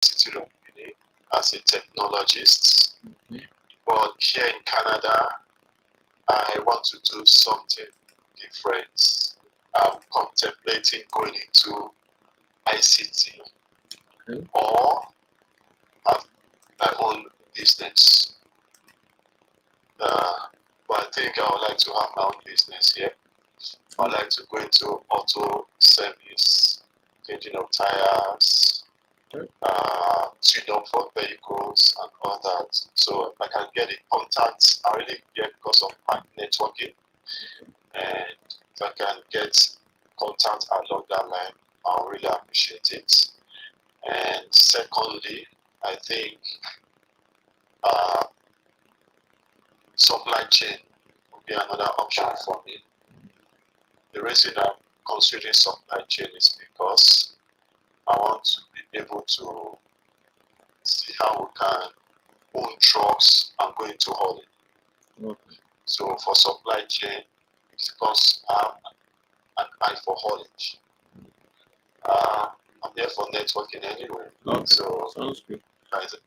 University of Uni as a technologist. But here in Canada, I want to do something different. I'm contemplating going into ICT or have my own business. But I think I would like to have my own business here. I'd like to go into auto service, changing of tires, tune up for vehicles and all that. So if I can get the contacts, I really get because of my networking. And if I can get contact along that line, I'll really appreciate it. And secondly, I think supply chain will be another option for me. The reason I'm considering supply chain is because I want to be able to see how we can own trucks and go into hauling. Okay. So for supply chain, it's because I have an eye for haulage. I'm there for networking anyway. Okay. So Sounds good. that's it.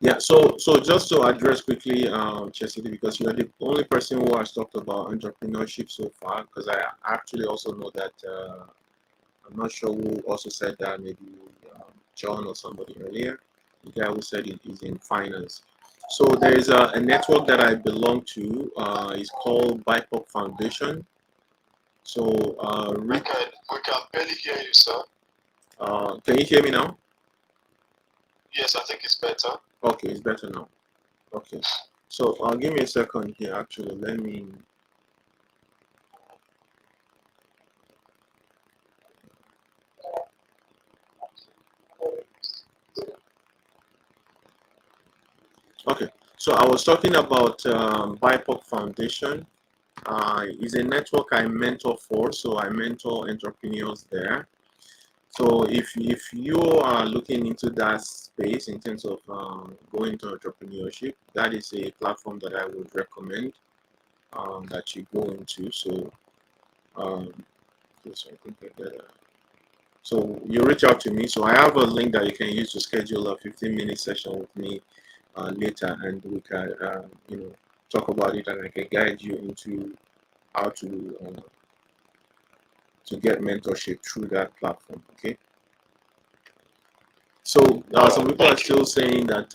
Yeah, so just to address quickly, Chesity, because you're the only person who has talked about entrepreneurship so far, because I actually also know that, I'm not sure who also said that, maybe John or somebody earlier, the guy who said it is in finance. So there is a network that I belong to, it's called BIPOC Foundation. So, We can barely hear you, sir. can you hear me now? Yes, I think it's better. Okay, it's better now. Okay, so give me a second here. Actually, let me. Okay, so I was talking about BIPOC Foundation. Is a network I mentor for, so I mentor entrepreneurs there. So if you are looking into that space in terms of going to entrepreneurship, that is a platform that I would recommend that you go into. So yes, I think I get that. So you reach out to me. So I have a link that you can use to schedule a 15-minute session with me later, and we can talk about it, and I can guide you into how to get mentorship through that platform. Okay. So some people are still saying that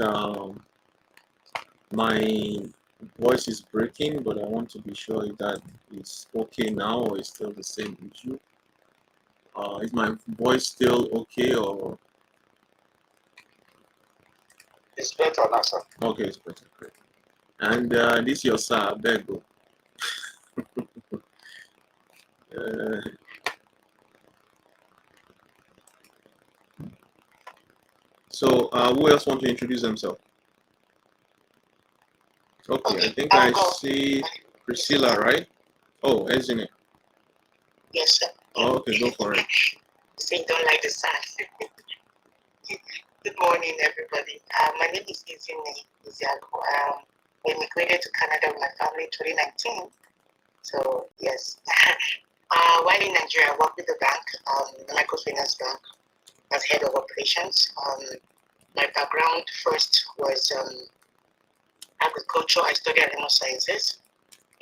my voice is breaking, but I want to be sure if that is okay now or is still the same issue. Is my voice still okay or? It's better now, sir. Okay, it's better. Great. And this your sir, Bego. So who else want to introduce themselves? Okay, I think I see Priscilla, right? Oh, isn't it? Yes, sir. Oh, okay, go for it. So you don't like the sun. Good morning, everybody. My name is Izine Iziago. I immigrated to Canada with my family in 2019. So, yes. While in Nigeria, I worked with the bank, the microfinance bank, as head of operations. My background first was agriculture. I studied animal sciences.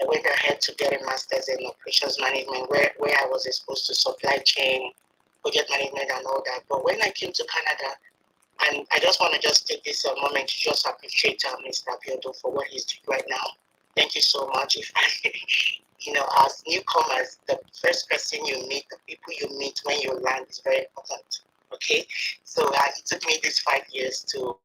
I went ahead to get a master's in operations management, where I was exposed to supply chain, project management, and all that. But when I came to Canada, and I just want to just take this moment to just appreciate Mr. Abiodun for what he's doing right now. Thank you so much. If as newcomers, the first person you meet, the people you meet when you land is very important. Okay, so it took me these 5 years to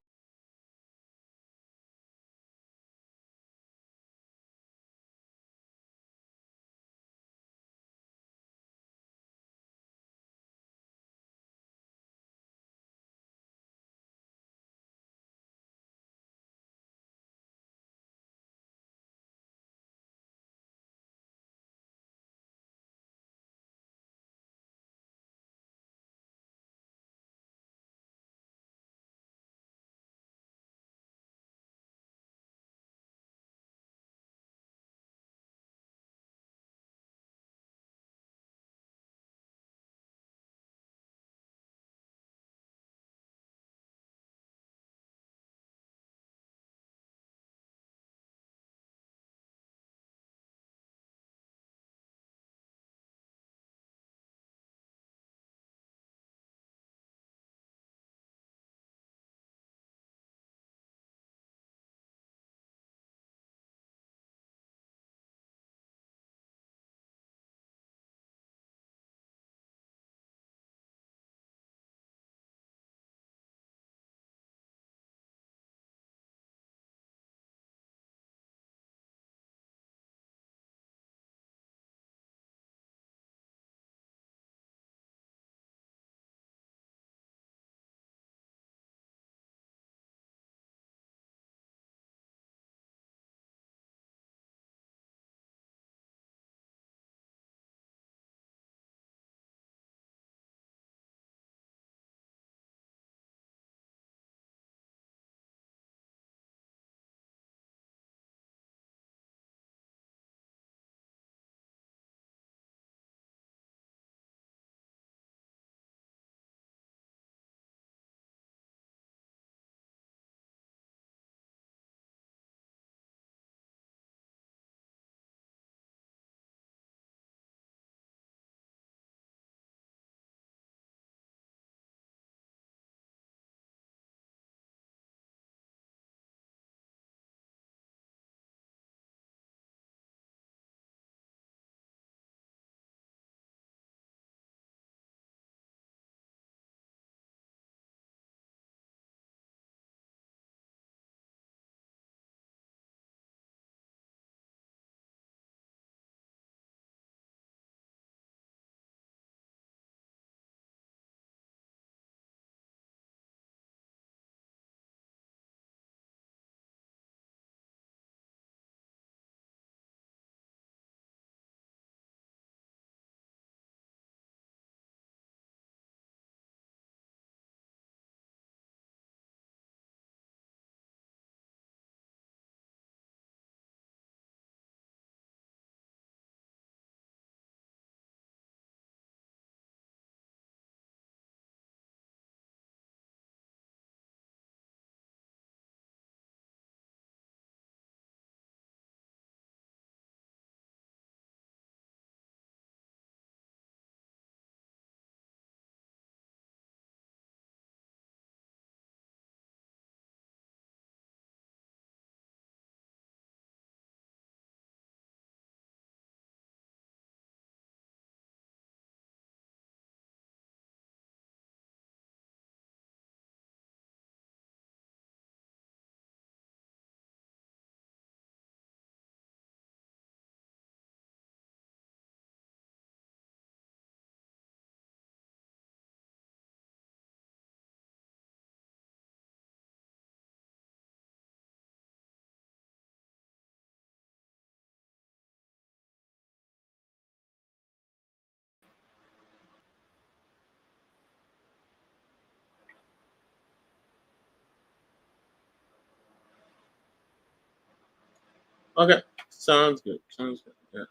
Okay, sounds good. Sounds good. Yeah.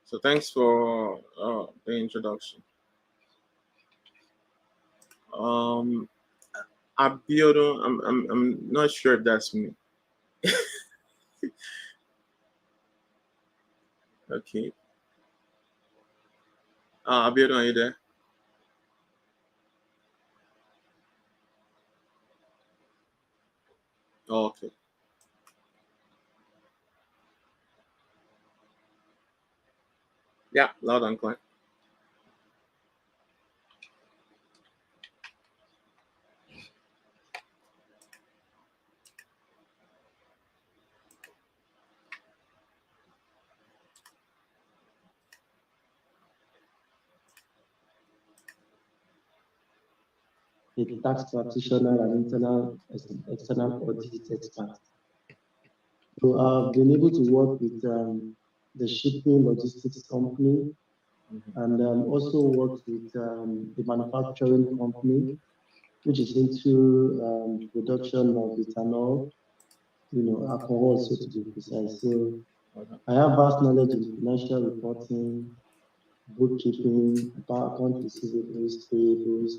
So thanks for the introduction. Um, Abiodun, I'm not sure if that's me. Okay. Abiodun, are you there? Oh, okay. Yeah, loud and clear. a tax practitioner and external audit expert. So I've been able to work with the shipping logistics company, and also worked with the manufacturing company, which is into production of ethanol, alcohol, so to be precise. So I have vast knowledge in financial reporting, bookkeeping, account receivables, payables,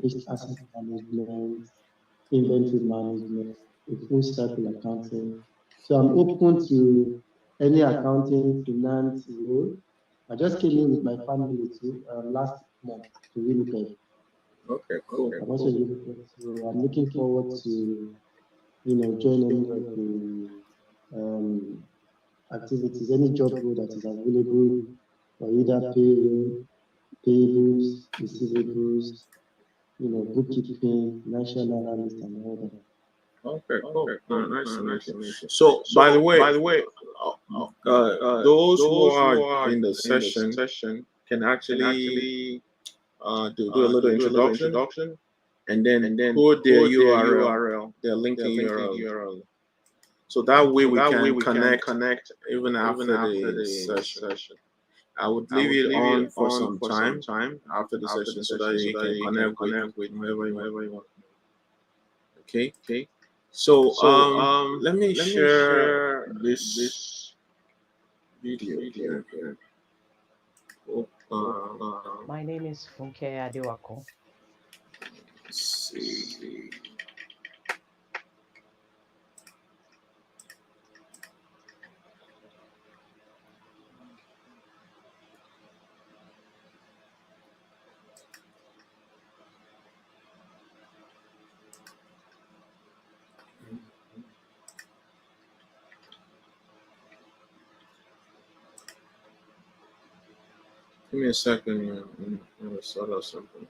fixed asset management, inventory management, a full cycle accounting. So I'm open to any accounting, finance role. I just came in with my family to last month to Winnipeg. Okay, cool. I'm also in Winnipeg, so I'm looking forward to join any of the activities, any job role that is available for either payroll, payables, receivables, bookkeeping, financial analyst, and all that. Okay, cool. Nice to meet you. So, by the way, those who are in the session can actually do a little introduction and then code their URL, their LinkedIn URL. So that way we can connect even after the session. I would leave it on for some time after the session so that you can connect with whoever you want. Okay. So let me share this video here. Oh, My name is Funke Adewako. let's see. Give me a second. I'm gonna sort out something.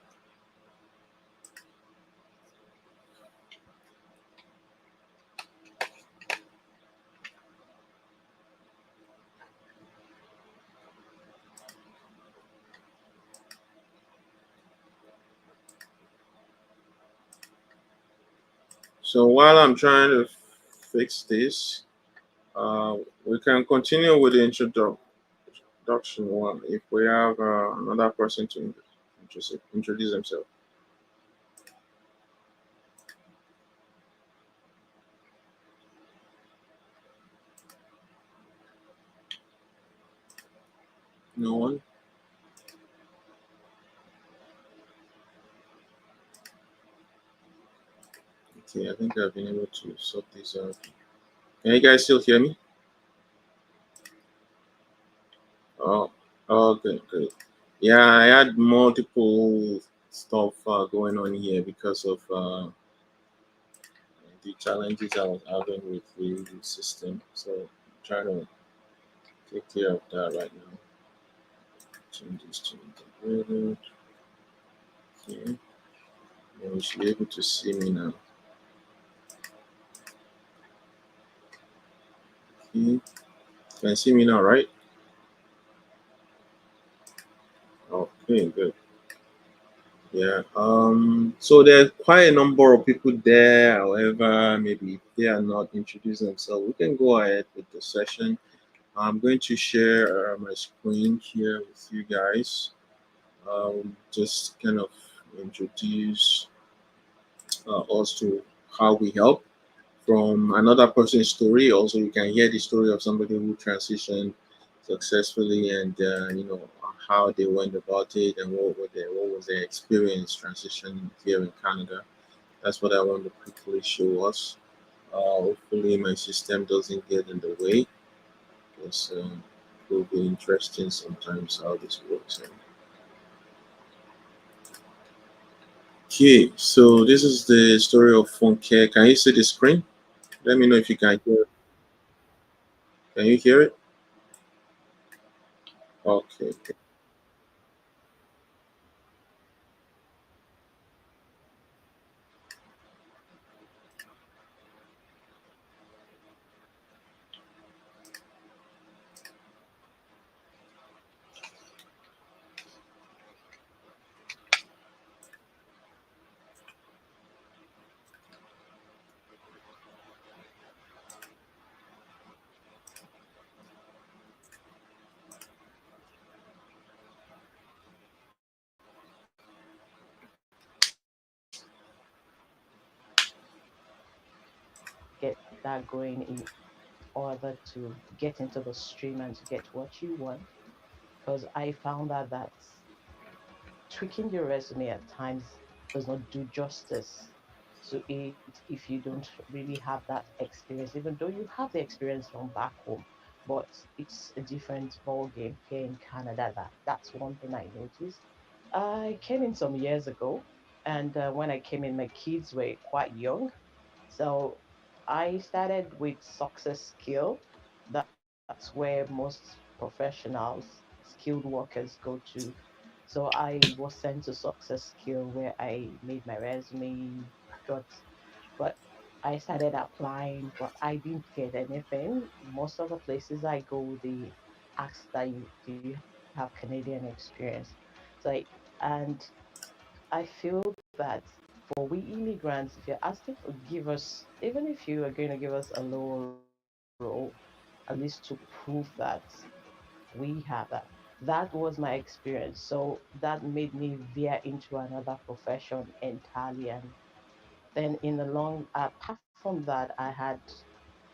So while I'm trying to fix this, we can continue with the introduction one if we have another person to introduce themselves. No one? Okay, I think I've been able to sort this out. Can you guys still hear me? Oh, okay, great. Yeah, I had multiple stuff going on here because of the challenges I was having with the system. So I'm trying to take care of that right now. Changes to integrated. Okay. And you should be able to see me now. Okay. Can you see me now, right? Okay, good. Yeah. So there's quite a number of people there. However, maybe if they are not introducing themselves, we can go ahead with the session. I'm going to share my screen here with you guys. Just kind of introduce us to how we help from another person's story. Also, you can hear the story of somebody who transitioned successfully, and how they went about it, and what was their experience transitioning here in Canada. That's what I want to quickly show us. Hopefully, my system doesn't get in the way, because it will be interesting sometimes how this works. Okay, so this is the story of Funke. Can you see the screen? Let me know if you can hear. Can you hear it? Okay. Get that going in order to get into the stream and to get what you want. Because I found out that tweaking your resume at times does not do justice to it if you don't really have that experience, even though you have the experience from back home. But it's a different ball game here in Canada. That's one thing I noticed. I came in some years ago, and when I came in, my kids were quite young. So I started with success skill. That's where most professionals, skilled workers go to. So I was sent to success skill where I made my resume, got, but I started applying, but I didn't get anything. Most of the places I go, they ask that you do you have Canadian experience. So and I feel that for we immigrants, if you're asking for give us, even if you are going to give us a lower role, at least to prove that we have that. That was my experience. So that made me veer into another profession entirely. And then in the long, apart from that, I had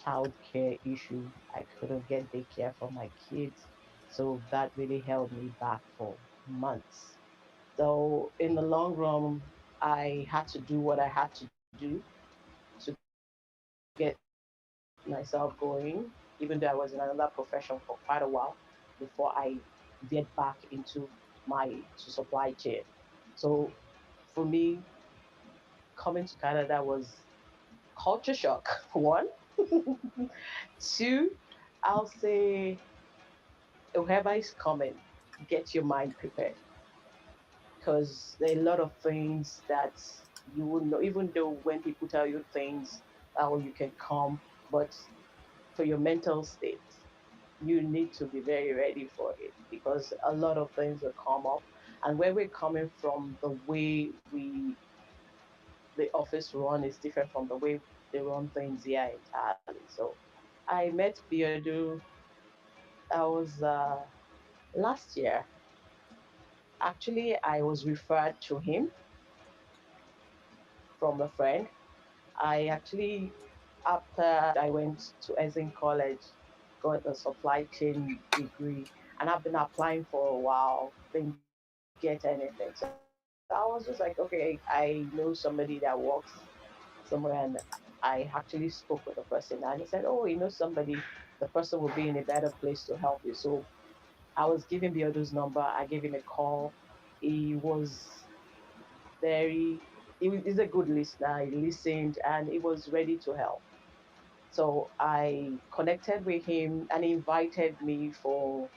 childcare issue. I couldn't get daycare for my kids. So that really held me back for months. So in the long run, I had to do what I had to do to get myself going, even though I was in another profession for quite a while before I veered back into to supply chain. So for me, coming to Canada was culture shock. One, two, I'll say whoever is coming, get your mind prepared because there are a lot of things that you wouldn't know, even though when people tell you things, how you can come, but for your mental state, you need to be very ready for it because a lot of things will come up. And where we're coming from, the way the office run is different from the way they run things here entirely. So I met Biodu, I was last year. Actually, I was referred to him from a friend. I actually, after I went to Essen College, got a supply chain degree, and I've been applying for a while, didn't get anything. So I was just like, okay, I know somebody that works somewhere, and I actually spoke with the person, and he said, oh, you know somebody, the person will be in a better place to help you. So I was giving Biodo's number, I gave him a call. He was very he's a good listener. He listened and he was ready to help. So I connected with him and he invited me for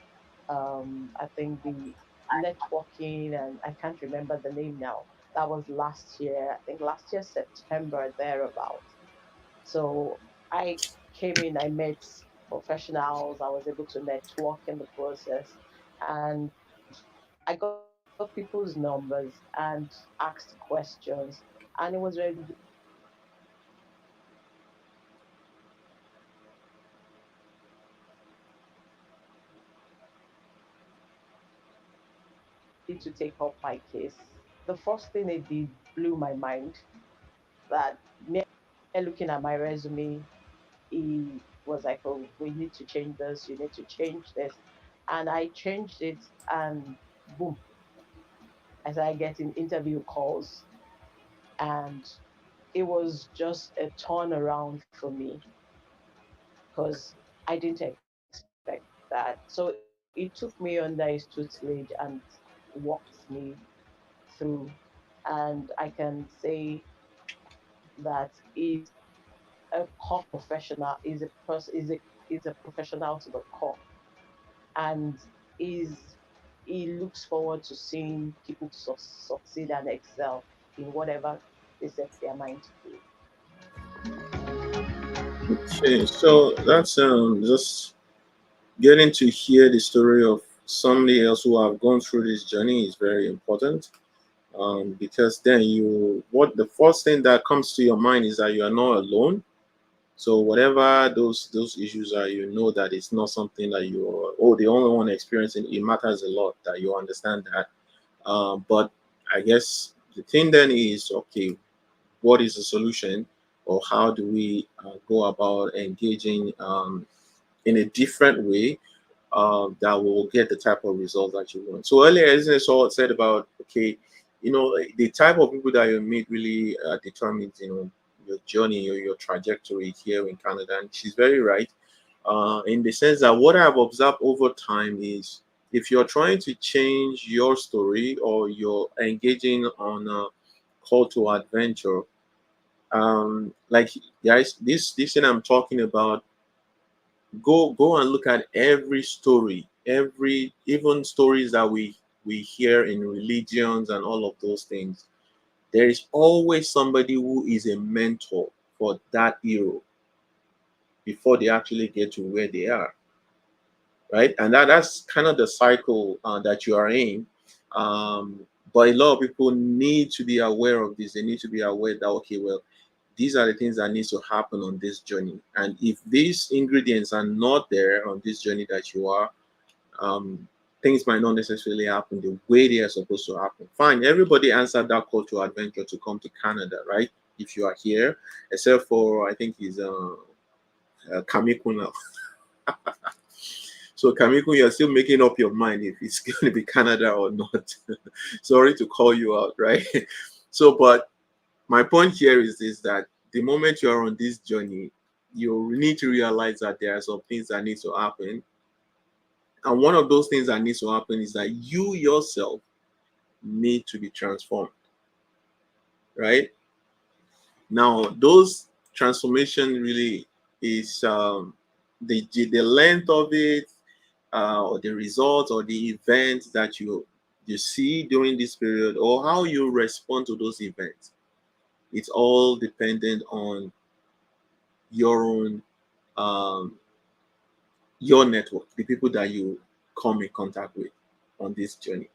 I think the networking and I can't remember the name now. That was last year, I think last year September thereabout. So I came in, I met professionals, I was able to network in the process and I got people's numbers and asked questions and it was ready to take up my case. So I came in, I met professionals, I was able to network in the process and I was ready to take up my case. The first thing they did blew my mind that And looking at my resume, he was like, "Oh, we need to change this. You need to change this," and I changed it, and boom, I started getting interview calls, and it was just a turnaround for me because I didn't expect that. So it took me under his tutelage and walked me through, and I can say that is a core professional, is a professional to the core, and is he looks forward to seeing people succeed and excel in whatever they set their mind to do. Okay, so that's just getting to hear the story of somebody else who have gone through this journey is very important. Because then what the first thing that comes to your mind is that you are not alone. So whatever those issues are, you know that it's not something that you're the only one experiencing. It matters a lot that you understand that. But I guess the thing then is, okay, what is the solution, or how do we go about engaging in a different way that will get the type of results that you want. So earlier, isn't it so said about, okay, the type of people that you meet really determines, your journey or your trajectory here in Canada. And she's very right in the sense that what I've observed over time is if you're trying to change your story or you're engaging on a call to adventure, like guys, this thing I'm talking about, go and look at every story, every even stories that we hear in religions and all of those things. There is always somebody who is a mentor for that hero before they actually get to where they are, right? And that's kind of the cycle that you are in. But a lot of people need to be aware of this. They need to be aware that, okay, well, these are the things that needs to happen on this journey. And if these ingredients are not there on this journey that you are, um, things might not necessarily happen the way they are supposed to happen. Fine, everybody answered that call to adventure to come to Canada, right? If you are here, except for I think he's Kamiku now. So Kamiku, you're still making up your mind if it's going to be Canada or not. Sorry to call you out, right? So, but my point here is this: that the moment you are on this journey, you need to realize that there are some things that need to happen. And one of those things that needs to happen is that you yourself need to be transformed, right? Now, those transformation really is the length of it, or the results or the events that you see during this period, or how you respond to those events. It's all dependent on your own um, your network, the people that you come in contact with on this journey.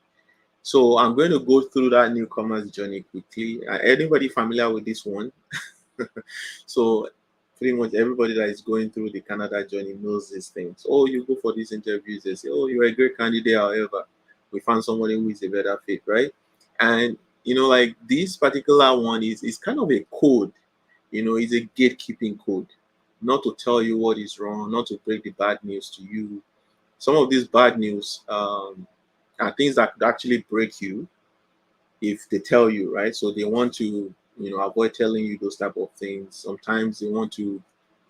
So I'm going to go through that newcomers journey quickly. Anybody familiar with this one? So pretty much everybody that is going through the Canada journey knows these things. Oh, you go for these interviews, they say, oh, you're a great candidate. However, we found somebody who is a better fit, right? And like this particular one is kind of a code. It's a gatekeeping code, not to tell you what is wrong, not to break the bad news to you. Some of these bad news are things that could actually break you if they tell you, right? So they want to, avoid telling you those type of things. Sometimes they want to,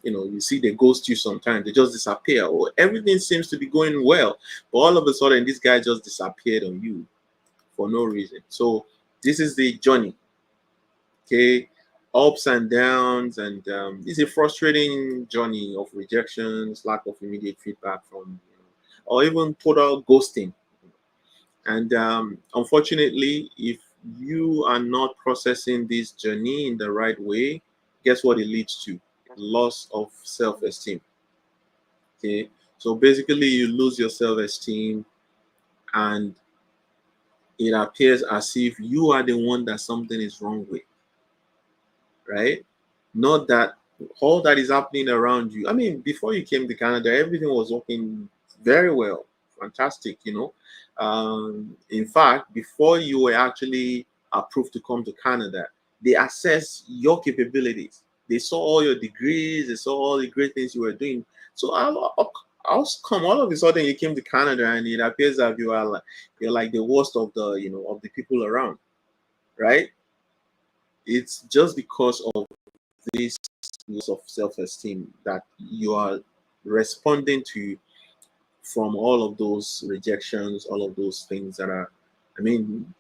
you see they ghost you sometimes, they just disappear, or everything seems to be going well. But all of a sudden, this guy just disappeared on you for no reason. So this is the journey, okay? Ups and downs, and it's a frustrating journey of rejections, lack of immediate feedback from, or even total ghosting. And unfortunately, if you are not processing this journey in the right way, guess what it leads to? Loss of self-esteem. Okay. So basically, you lose your self-esteem, and it appears as if you are the one that something is wrong with, right? Not that all that is happening around you. I mean, before you came to Canada, everything was working very well, fantastic. In fact, before you were actually approved to come to Canada, they assess your capabilities. They saw all your degrees, they saw all the great things you were doing. So how come all of a sudden you came to Canada and it appears that you're like the worst of the of the people around, right? It's just because of this loss of self-esteem that you are responding to from all of those rejections, all of those things that are, I mean,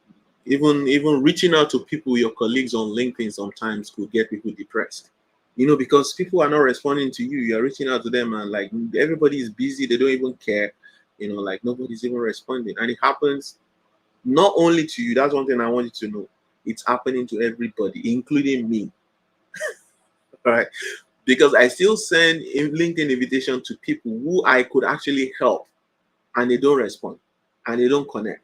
even reaching out to people, your colleagues on LinkedIn sometimes could get people depressed. Because people are not responding to you. You're reaching out to them and like everybody is busy, they don't even care. Like nobody's even responding. And it happens not only to you, that's one thing I want you to know. It's happening to everybody, including me. All right. Because I still send LinkedIn invitation to people who I could actually help and they don't respond and they don't connect.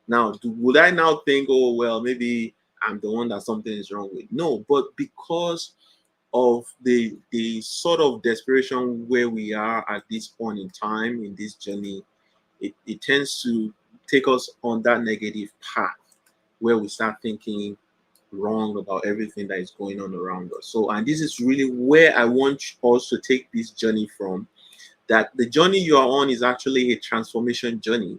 Now, would I now think, oh, well, maybe I'm the one that something is wrong with? No, but because of the sort of desperation where we are at this point in time in this journey, it tends to take us on that negative path where we start thinking wrong about everything that is going on around us. So, and this is really where I want us to take this journey from, that the journey you are on is actually a transformation journey.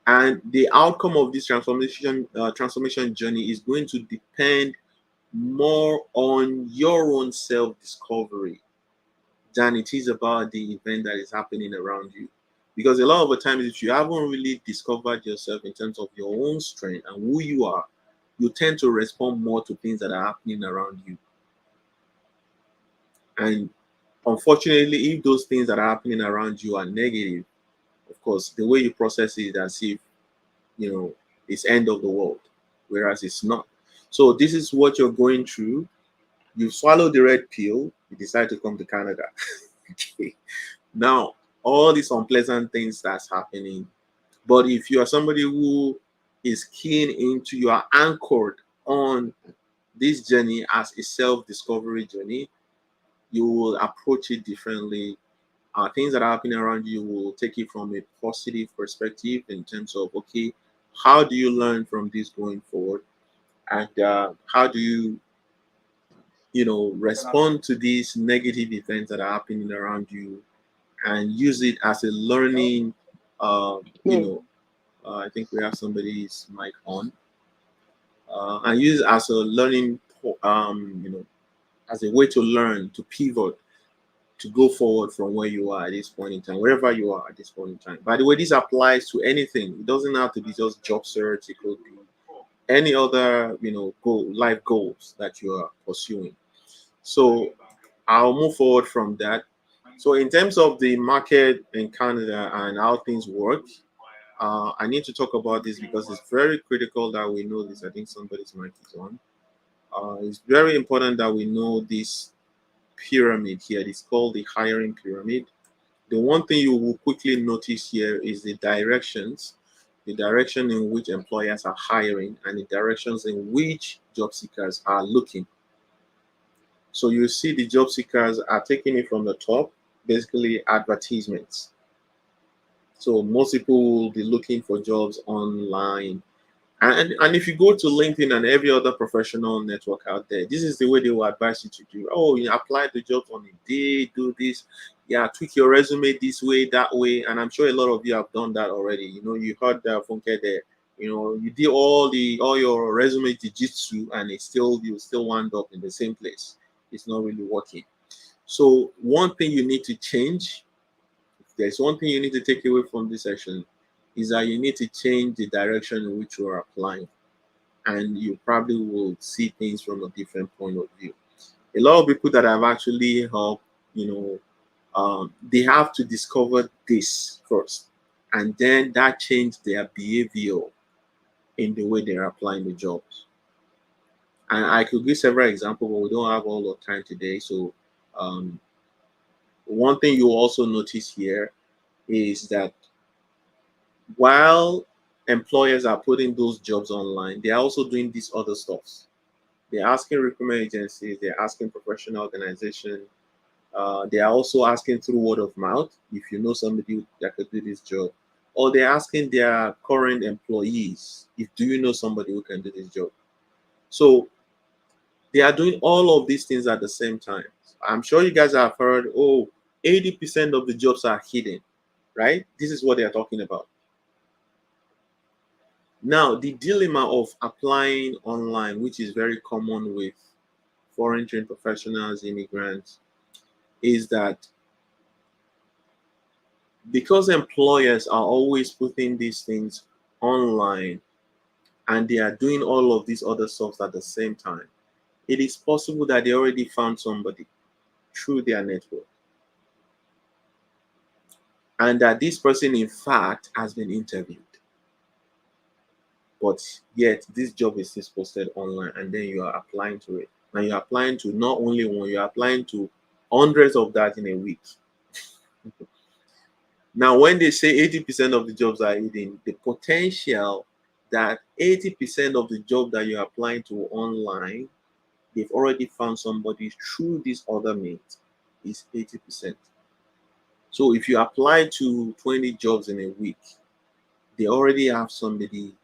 And the outcome of this transformation journey is going to depend more on your own self-discovery than it is about the event that is happening around you. Because a lot of the times, if you haven't really discovered yourself in terms of your own strength and who you are, you tend to respond more to things that are happening around you. And unfortunately, if those things that are happening around you are negative, of course, the way you process it is as if, it's end of the world, whereas it's not. So this is what you're going through. You swallow the red pill, you decide to come to Canada. Okay. Now, all these unpleasant things that's happening. But if you are somebody who is keen into, you are anchored on this journey as a self-discovery journey, you will approach it differently. Things that are happening around you will take it from a positive perspective in terms of, okay, how do you learn from this going forward? And how do you, respond to these negative events that are happening around you and use it as a learning, I think we have somebody's mic on, and use it as a learning, as a way to learn, to pivot, to go forward from where you are at this point in time, wherever you are at this point in time. By the way, this applies to anything. It doesn't have to be just job search. It could be any other, life goals that you are pursuing. So I'll move forward from that. So in terms of the market in Canada and how things work, I need to talk about this because it's very critical that we know this. I think somebody's mic is on. It's very important that we know this pyramid here. It's called the hiring pyramid. The one thing you will quickly notice here is the direction in which employers are hiring and the directions in which job seekers are looking. So you see the job seekers are taking it from the top, basically advertisements. So most people will be looking for jobs online. And if you go to LinkedIn and every other professional network out there, this is the way they will advise you to do. Oh, you apply the jobs on Indeed, do this. Yeah, tweak your resume this way, that way. And I'm sure a lot of you have done that already. You heard that Funke there. You did all your resume jujitsu and you still wind up in the same place. It's not really working. So one thing you need to change, if there's one thing you need to take away from this session, is that you need to change the direction in which you are applying, and you probably will see things from a different point of view. A lot of people that have actually helped, they have to discover this first, and then that changed their behavior in the way they're applying the jobs. And I could give several examples, but we don't have all the time today. So um, one thing you also notice here is that while employers are putting those jobs online, they're also doing these other stuffs. They're asking recruitment agencies, they're asking professional organizations, they are also asking through word of mouth if you know somebody that could do this job, or they're asking their current employees if do you know somebody who can do this job. So They are doing all of these things at the same time. I'm sure you guys have heard, oh, 80% of the jobs are hidden, right? This is what they are talking about. Now, the dilemma of applying online, which is very common with foreign trained professionals, immigrants, is that because employers are always putting these things online and they are doing all of these other stuff at the same time, it is possible that they already found somebody through their network and that this person, in fact, has been interviewed. But yet, this job is still posted online, and then you are applying to it. And you're applying to not only one, you're applying to hundreds of that in a week. Now, when they say 80% of the jobs are hidden, the potential that 80% of the job that you're applying to online, they've already found somebody through this other means is 80%. So if you apply to 20 jobs in a week, they already have somebody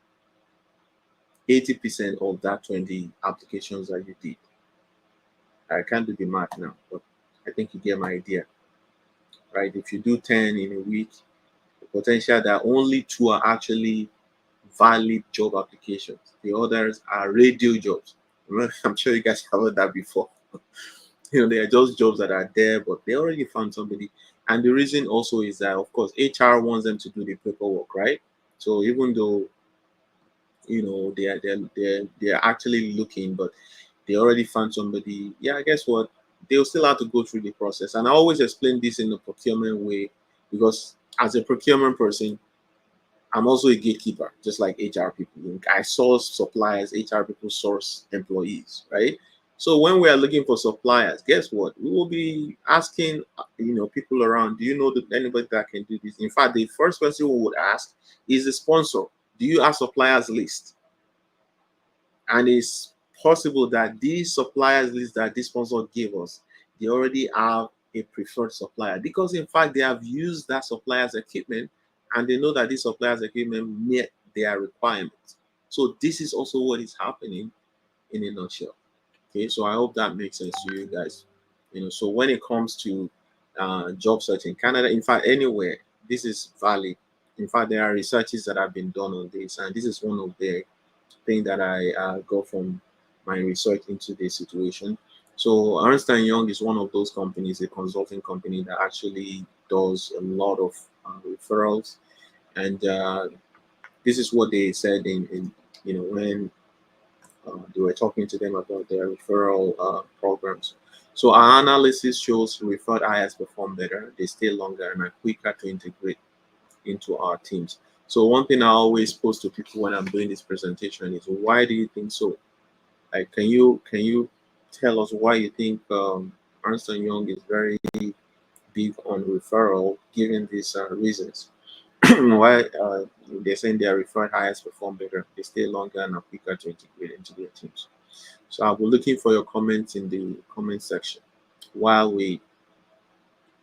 80% of that 20 applications that you did. I can't do the math now, but I think you get my idea, right? If you do 10 in a week, the potential that only two are actually valid job applications. The others are radio jobs. I'm sure you guys have heard that before. They are just jobs that are there, but they already found somebody. And the reason also is that, of course, HR wants them to do the paperwork, right? So even though they're actually looking, but they already found somebody. Yeah, guess what? They'll still have to go through the process. And I always explain this in a procurement way because as a procurement person, I'm also a gatekeeper, just like HR people. I source suppliers, HR people source employees, right? So when we are looking for suppliers, guess what? We will be asking, people around, do you know that anybody that can do this? In fact, the first person we would ask is the sponsor. Do you have suppliers list? And it's possible that these suppliers list that this sponsor gave us, they already have a preferred supplier because in fact they have used that supplier's equipment and they know that this supplier's equipment met their requirements. So this is also what is happening in a nutshell. Okay, so I hope that makes sense to you guys. So when it comes to job search in Canada, in fact anywhere, this is valid. In fact, there are researches that have been done on this, and this is one of the thing that I got from my research into this situation. So Ernst and Young is one of those companies, a consulting company that actually does a lot of referrals, and this is what they said in when they were talking to them about their referral programs. So our analysis shows referred hires perform better, they stay longer, and are quicker to integrate into our teams. So one thing I always pose to people when I'm doing this presentation is, why do you think so? Like, can you tell us why you think Ernst and Young is very big on referral, given these reasons? Why they're saying their referred hires perform better, they stay longer, and are quicker to integrate into their teams. So I'll be looking for your comments in the comment section while we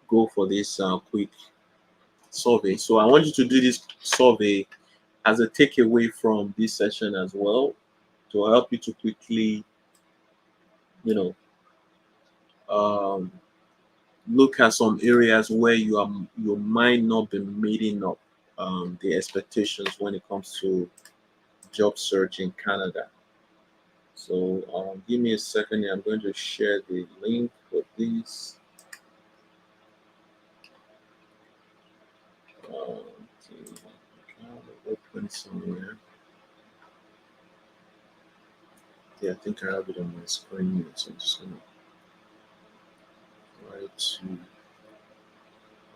go for this quick survey. So I want you to do this survey as a takeaway from this session as well, to help you to quickly, you know, um, look at some areas where you might not be meeting up the expectations when it comes to job search in Canada. So give me a second here. I'm going to share the link for this. Open somewhere. Yeah, I think I have it on my screen. So I'm just gonna try to.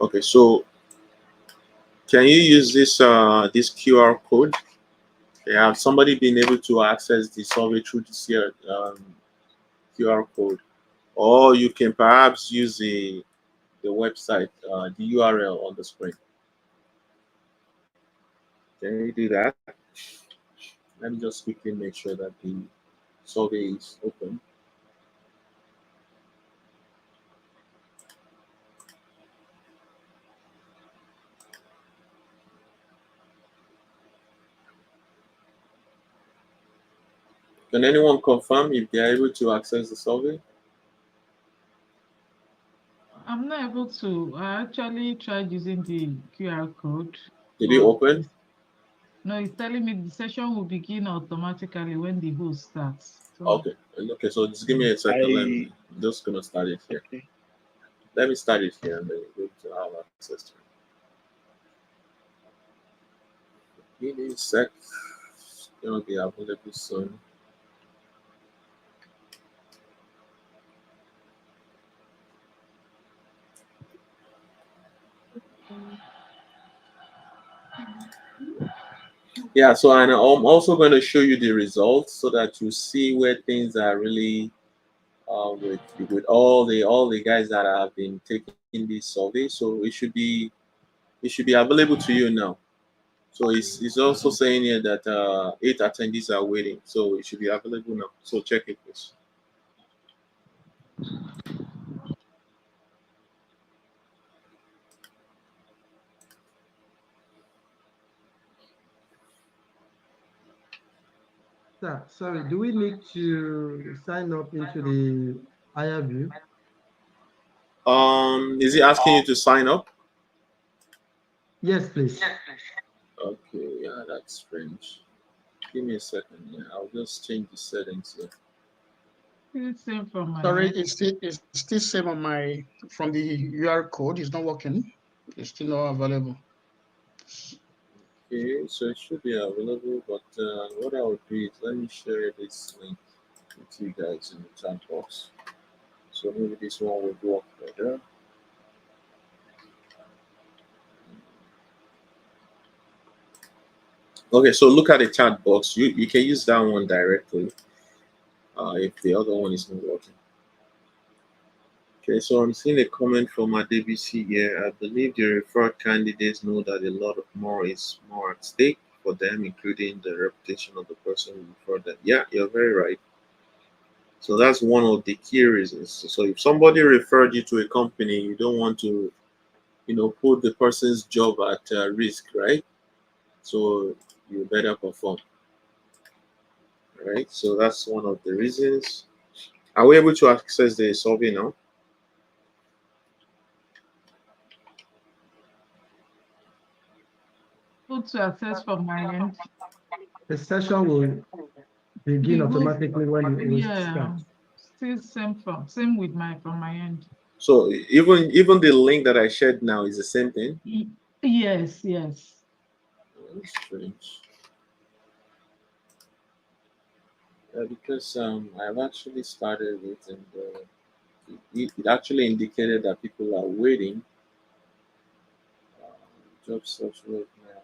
Okay, so can you use this QR code? Have somebody been able to access the survey through this here QR code, or you can perhaps use the website, the URL on the screen. Can you do that? Let me just quickly make sure that the survey is open. Can anyone confirm if they are able to access the survey? I'm not able to. I actually tried using the QR code. Did it open? No, it's telling me the session will begin automatically when the host starts. So, Okay. Okay. So just give me a second. I'm just gonna start it here. Okay. Let me start it here, and then you're going to have access to it. Give me a sec. It's gonna be available soon. Yeah, so and I'm also going to show you the results so that you see where things are really with all the guys that have been taking this survey. So it should be available to you now. So it's also saying here that 8 attendees are waiting. So it should be available now. So check it, please. Sir, sorry, do we need to sign up into the higher view? Is it asking you to sign up? Yes, please. Okay, yeah, that's strange. Give me a second. Yeah, I'll just change the settings here. it's same from my Sorry, end. it's still same on my from the UR code. It's not working. It's still not available. Okay, so it should be available, but what I will do is let me share this link with you guys in the chat box. So maybe this one will work better. Okay, so look at the chat box. You can use that one directly if the other one is not working. Okay, so I'm seeing a comment from Adebisi here. I believe the referred candidates know that a lot of more is more at stake for them, including the reputation of the person who referred them. Yeah, you're very right. So that's one of the key reasons. So if somebody referred you to a company, you don't want to, put the person's job at risk, right? So you better perform, right? So that's one of the reasons. Are we able to access the survey now? Able to access from my end. The session will begin automatically when the host Yeah, starts. still same with from my end. So even the link that I shared now is the same thing. Yes, yes. That's strange. Because I've actually started it, and it actually indicated that people are waiting. Job search right now.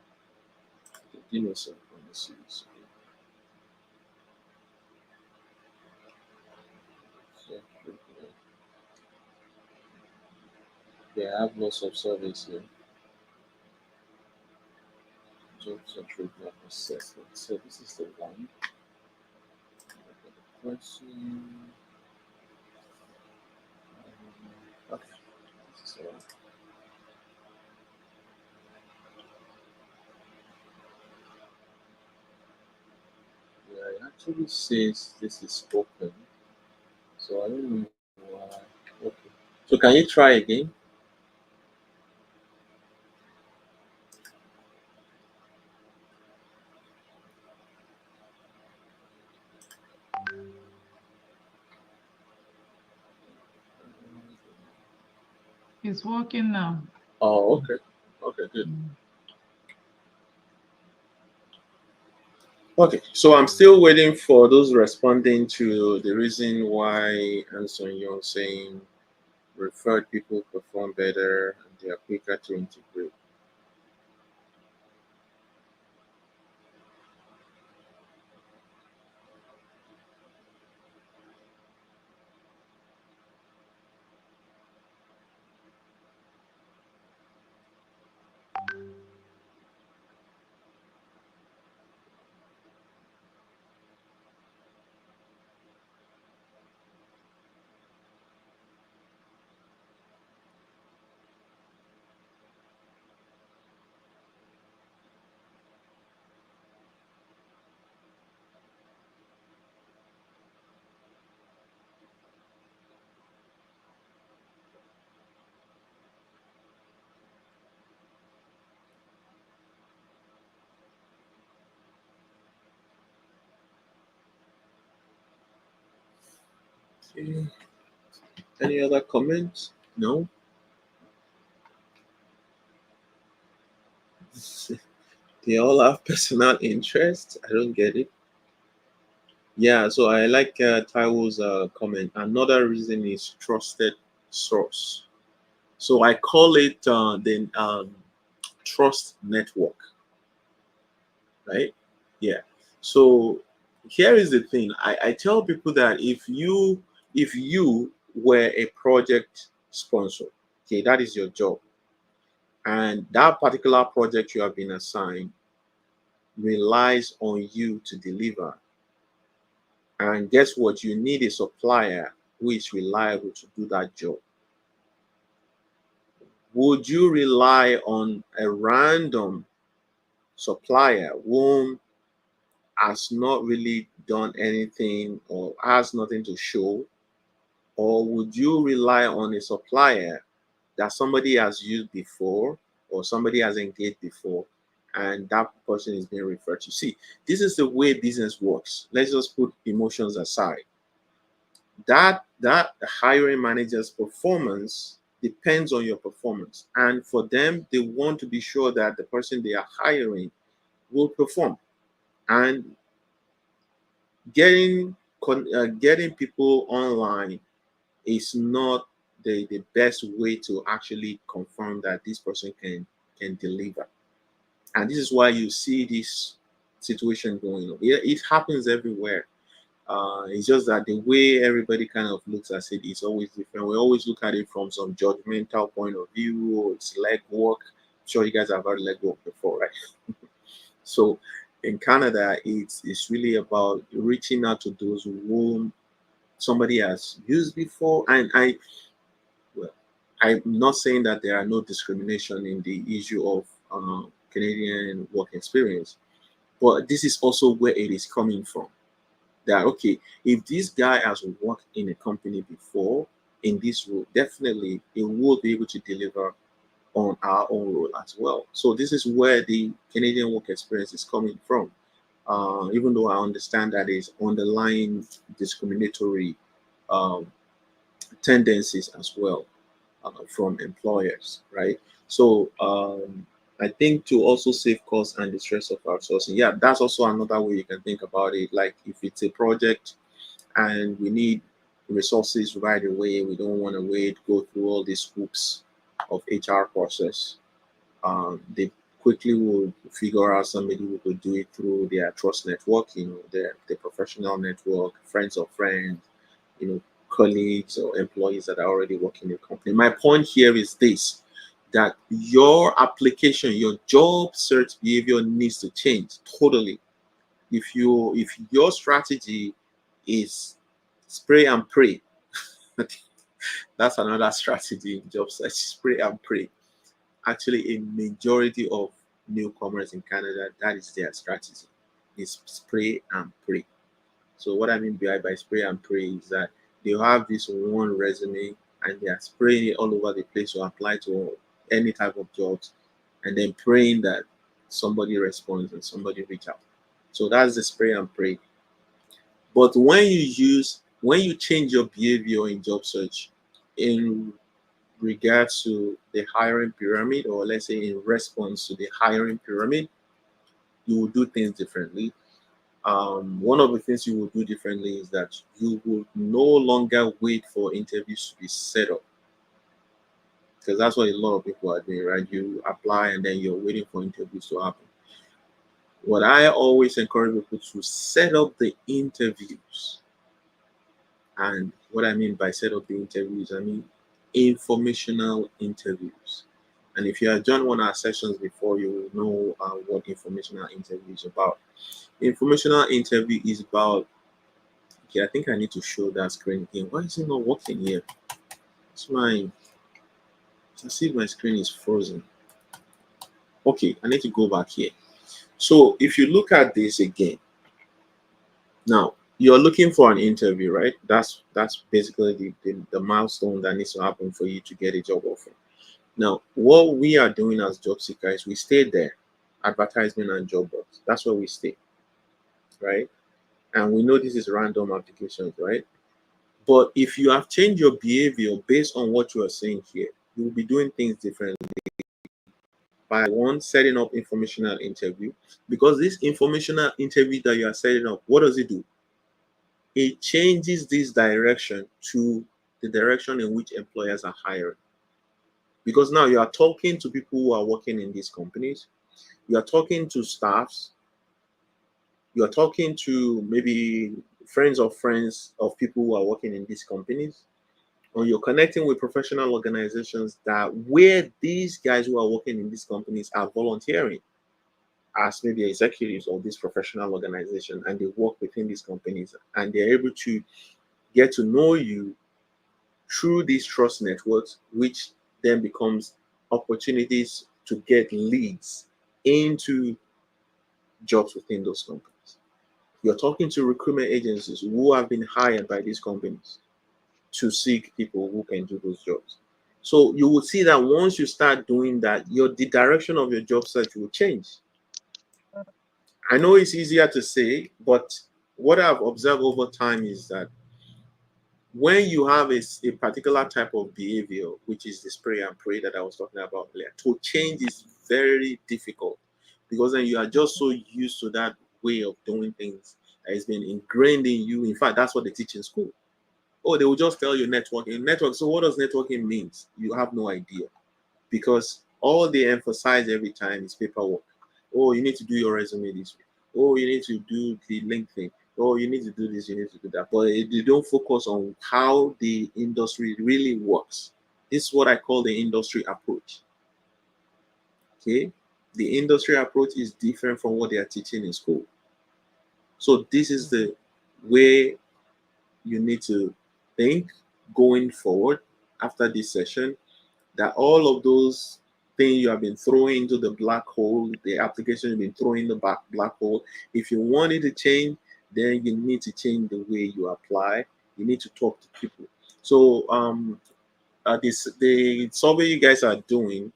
Give me a second. Let me see this. Yeah, I have lots of surveys here. Job search right now assessment. So this is the one. Question. Okay. This is the one. Yeah, it actually says this is open. So I don't know why. Okay. So can you try again? It's working now. Oh, okay. Okay, good. Okay, so I'm still waiting for those responding to the reason why Anson Young saying referred people perform better and they are quicker to integrate. Okay. Any other comments? No. They all have personal interest. I don't get it. Yeah, so I like Taiwo's comment. Another reason is trusted source. So I call it the trust network, right? Yeah. So here is the thing. I tell people that if you were a project sponsor, okay, that is your job, and that particular project you have been assigned relies on you to deliver. And guess what? You need a supplier who is reliable to do that job. Would you rely on a random supplier whom has not really done anything or has nothing to show? Or would you rely on a supplier that somebody has used before or somebody has engaged before and that person is being referred to? See, this is the way business works. Let's just put emotions aside. That hiring manager's performance depends on your performance, and for them they want to be sure that the person they are hiring will perform. And getting people online is not the best way to actually confirm that this person can deliver. And this is why you see this situation going on. It happens everywhere. It's just that the way everybody kind of looks at it is always different. We always look at it from some judgmental point of view. It's leg work. I'm sure you guys have heard leg work before, right? So in Canada, it's really about reaching out to those whom somebody has used before. And well, I'm not saying that there are no discrimination in the issue of Canadian work experience, but this is also where it is coming from. That okay, if this guy has worked in a company before in this role, definitely he will be able to deliver on our own role as well. So this is where the Canadian work experience is coming from. Even though I understand that is underlying discriminatory um, tendencies as well from employers, right? So I think to also save costs and the stress of outsourcing, yeah, that's also another way you can think about it. Like if it's a project and we need resources right away, we don't want to wait, go through all these hoops of HR process. They quickly will figure out somebody who could do it through their trust network, their professional network, friends of friends, you know, colleagues or employees that are already working in the company. My point here is this, that your application, your job search behavior needs to change totally. If your strategy is spray and pray, that's another strategy in job search, spray and pray. Actually, a majority of newcomers in Canada, that is their strategy, is spray and pray. So what I mean by spray and pray is that they'll have this one resume and they are spraying it all over the place to apply to any type of jobs, and then praying that somebody responds and somebody reach out. So that's the spray and pray. But when you change your behavior in job search in regards to the hiring pyramid, or let's say in response to the hiring pyramid, you will do things differently. One of the things you will do differently is that you will no longer wait for interviews to be set up, because that's what a lot of people are doing, right? You apply and then you're waiting for interviews to happen. What I always encourage people to set up the interviews. And what I mean by set up the interviews, I mean informational interviews. And if you have joined one of our sessions before, you will know what informational interview is about. Informational interview is about, okay, I think I need to show that screen again. Why is it not working here? It's my, I see my screen is frozen. Okay, I need to go back here. So if you look at this again, now you're looking for an interview, right? That's basically the milestone that needs to happen for you to get a job offer. Now, what we are doing as job seekers, we stay there, advertisement and job boards. That's where we stay, right? And we know this is random applications, right? But if you have changed your behavior based on what you are saying here, you will be doing things differently. By one, setting up informational interview, because this informational interview that you are setting up, what does it do? It changes this direction to the direction in which employers are hiring. Because now you are talking to people who are working in these companies, you are talking to staffs, you are talking to maybe friends of people who are working in these companies, or you're connecting with professional organizations that where these guys who are working in these companies are volunteering as maybe executives of this professional organization, and they work within these companies, and they're able to get to know you through these trust networks, which then becomes opportunities to get leads into jobs within those companies. You're talking to recruitment agencies who have been hired by these companies to seek people who can do those jobs. So you will see that once you start doing that, the direction of your job search will change. I know it's easier to say, but what I've observed over time is that when you have a particular type of behavior, which is the spray and pray that I was talking about earlier, to change is very difficult, because then you are just so used to that way of doing things that has been ingrained in you. In fact, that's what they teach in school. Oh, they will just tell you networking. Network. So what does networking mean? You have no idea, because all they emphasize every time is paperwork. Oh, you need to do your resume this way. Oh, you need to do the link thing. Oh, you need to do this, you need to do that. But they don't focus on how the industry really works. This is what I call the industry approach. Okay? The industry approach is different from what they are teaching in school. So this is the way you need to think going forward after this session, that all of those things you have been throwing into the black hole, the application you've been throwing in the black hole, if you want it to change, then you need to change the way you apply. You need to talk to people. So the survey you guys are doing,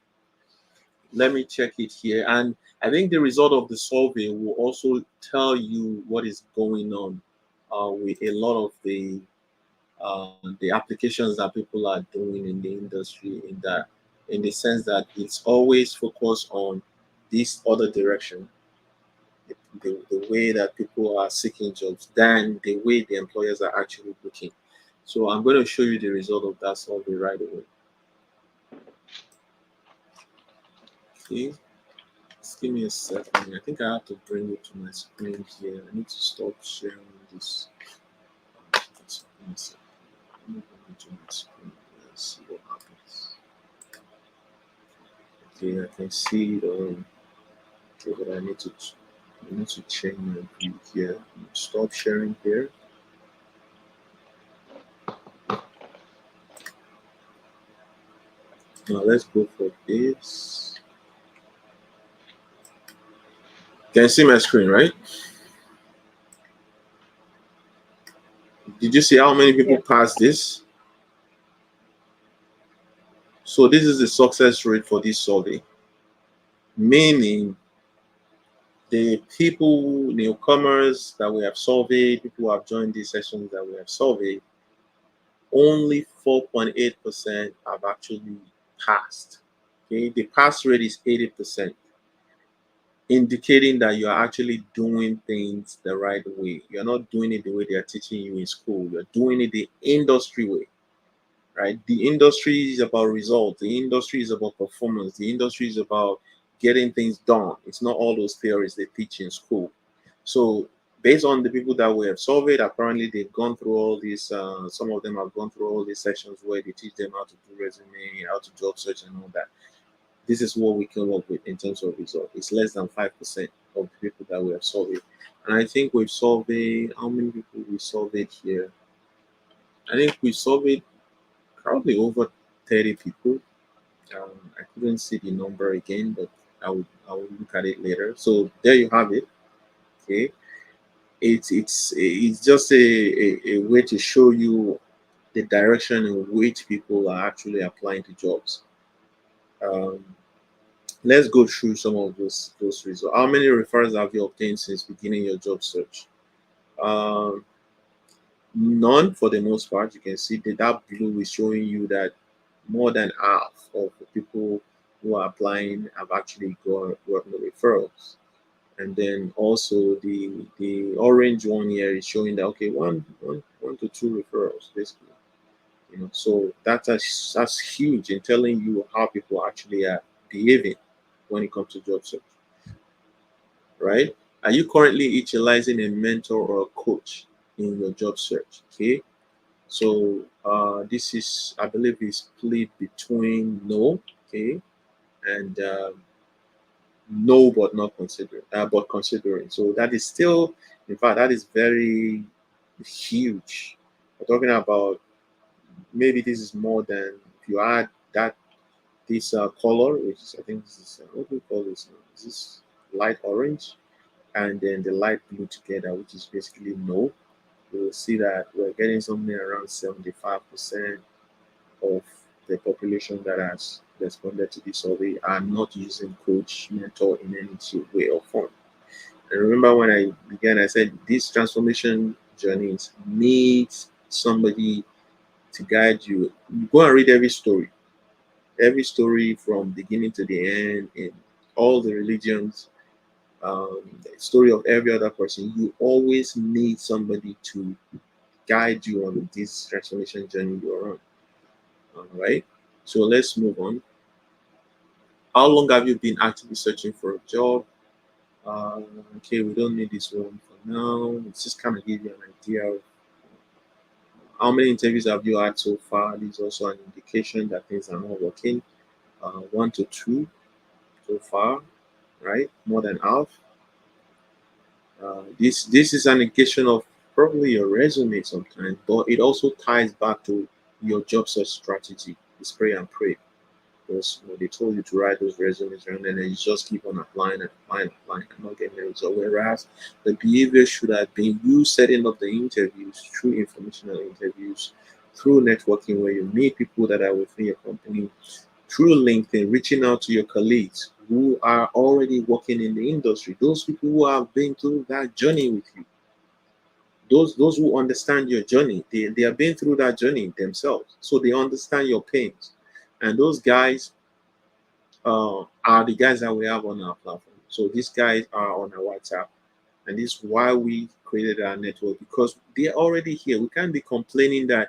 let me check it here. And I think the result of the survey will also tell you what is going on with a lot of the applications that people are doing in the industry, in the sense that it's always focused on this other direction, the way that people are seeking jobs than the way the employers are actually looking. So I'm going to show you the result of that survey right away. Okay, just give me a second. I think I have to bring it to my screen here. I need to stop sharing this. Just give me a second. Let me bring it to my screen. Let's see what happens. Okay, I can see it. Okay, but I need to change my view here. Stop sharing here. Now let's go for this. Can you see my screen, right? Did you see how many people passed this? So this is the success rate for this survey, meaning the people, newcomers that we have surveyed, people who have joined these sessions that we have surveyed, only 4.8% have actually passed. Okay, the pass rate is 80%, indicating that you are actually doing things the right way. You're not doing it the way they are teaching you in school. You're doing it the industry way, right? The industry is about results. The industry is about performance. The industry is about getting things done. It's not all those theories they teach in school. So based on the people that we have surveyed, apparently they've gone through all these, some of them have gone through all these sessions where they teach them how to do resume, how to job search and all that. This is what we came up with in terms of result. It's less than 5% of the people that we have surveyed. And I think we've surveyed, how many people we surveyed here? I think we surveyed probably over 30 people. I couldn't see the number again, but I will look at it later. So there you have it. Okay. It's just a way to show you the direction in which people are actually applying to jobs. Um, let's go through some of those results. How many referrals have you obtained since beginning your job search? Um, None for the most part. You can see that blue is showing you that more than half of the people who are applying have actually gotten the referrals. And then also the orange one here is showing that okay, one to two referrals basically. So that's huge in telling you how people actually are behaving when it comes to job search, right? Are you currently utilizing a mentor or a coach in your job search? Okay, so this is, I believe, is split between no, okay, and no, but not considering, but considering. So that is still, in fact, that is very huge. We're talking about maybe this is more than if you add that this color, which is, I think this is what do we call this? Is this light orange and then the light blue together, which is basically no. You will see that we're getting something around 75% of the population that has responded to the survey are not using coach mentor in any way or form. And remember when I began, I said these transformation journeys need somebody to guide you. You go and read every story from beginning to the end in all the religions, the story of every other person. You always need somebody to guide you on this transformation journey you're on. All right. So let's move on. How long have you been actively searching for a job? Uh, okay, we don't need this one for now. It's just kind of give you an idea of how many interviews have you had so far. This is also an indication that things are not working. One to two so far, right? More than half. This is an indication of probably your resume sometimes, but it also ties back to your job search strategy. It's pray and pray. Because they told you to write those resumes and then you just keep on applying and not getting the result. Whereas the behavior should have been you setting up the interviews through informational interviews, through networking where you meet people that are within your company, through LinkedIn, reaching out to your colleagues who are already working in the industry, those people who have been through that journey with you. Those who understand your journey, they have been through that journey themselves. So they understand your pains. And those guys are the guys that we have on our platform. So these guys are on our WhatsApp, and this is why we created our network because they're already here. We can't be complaining that,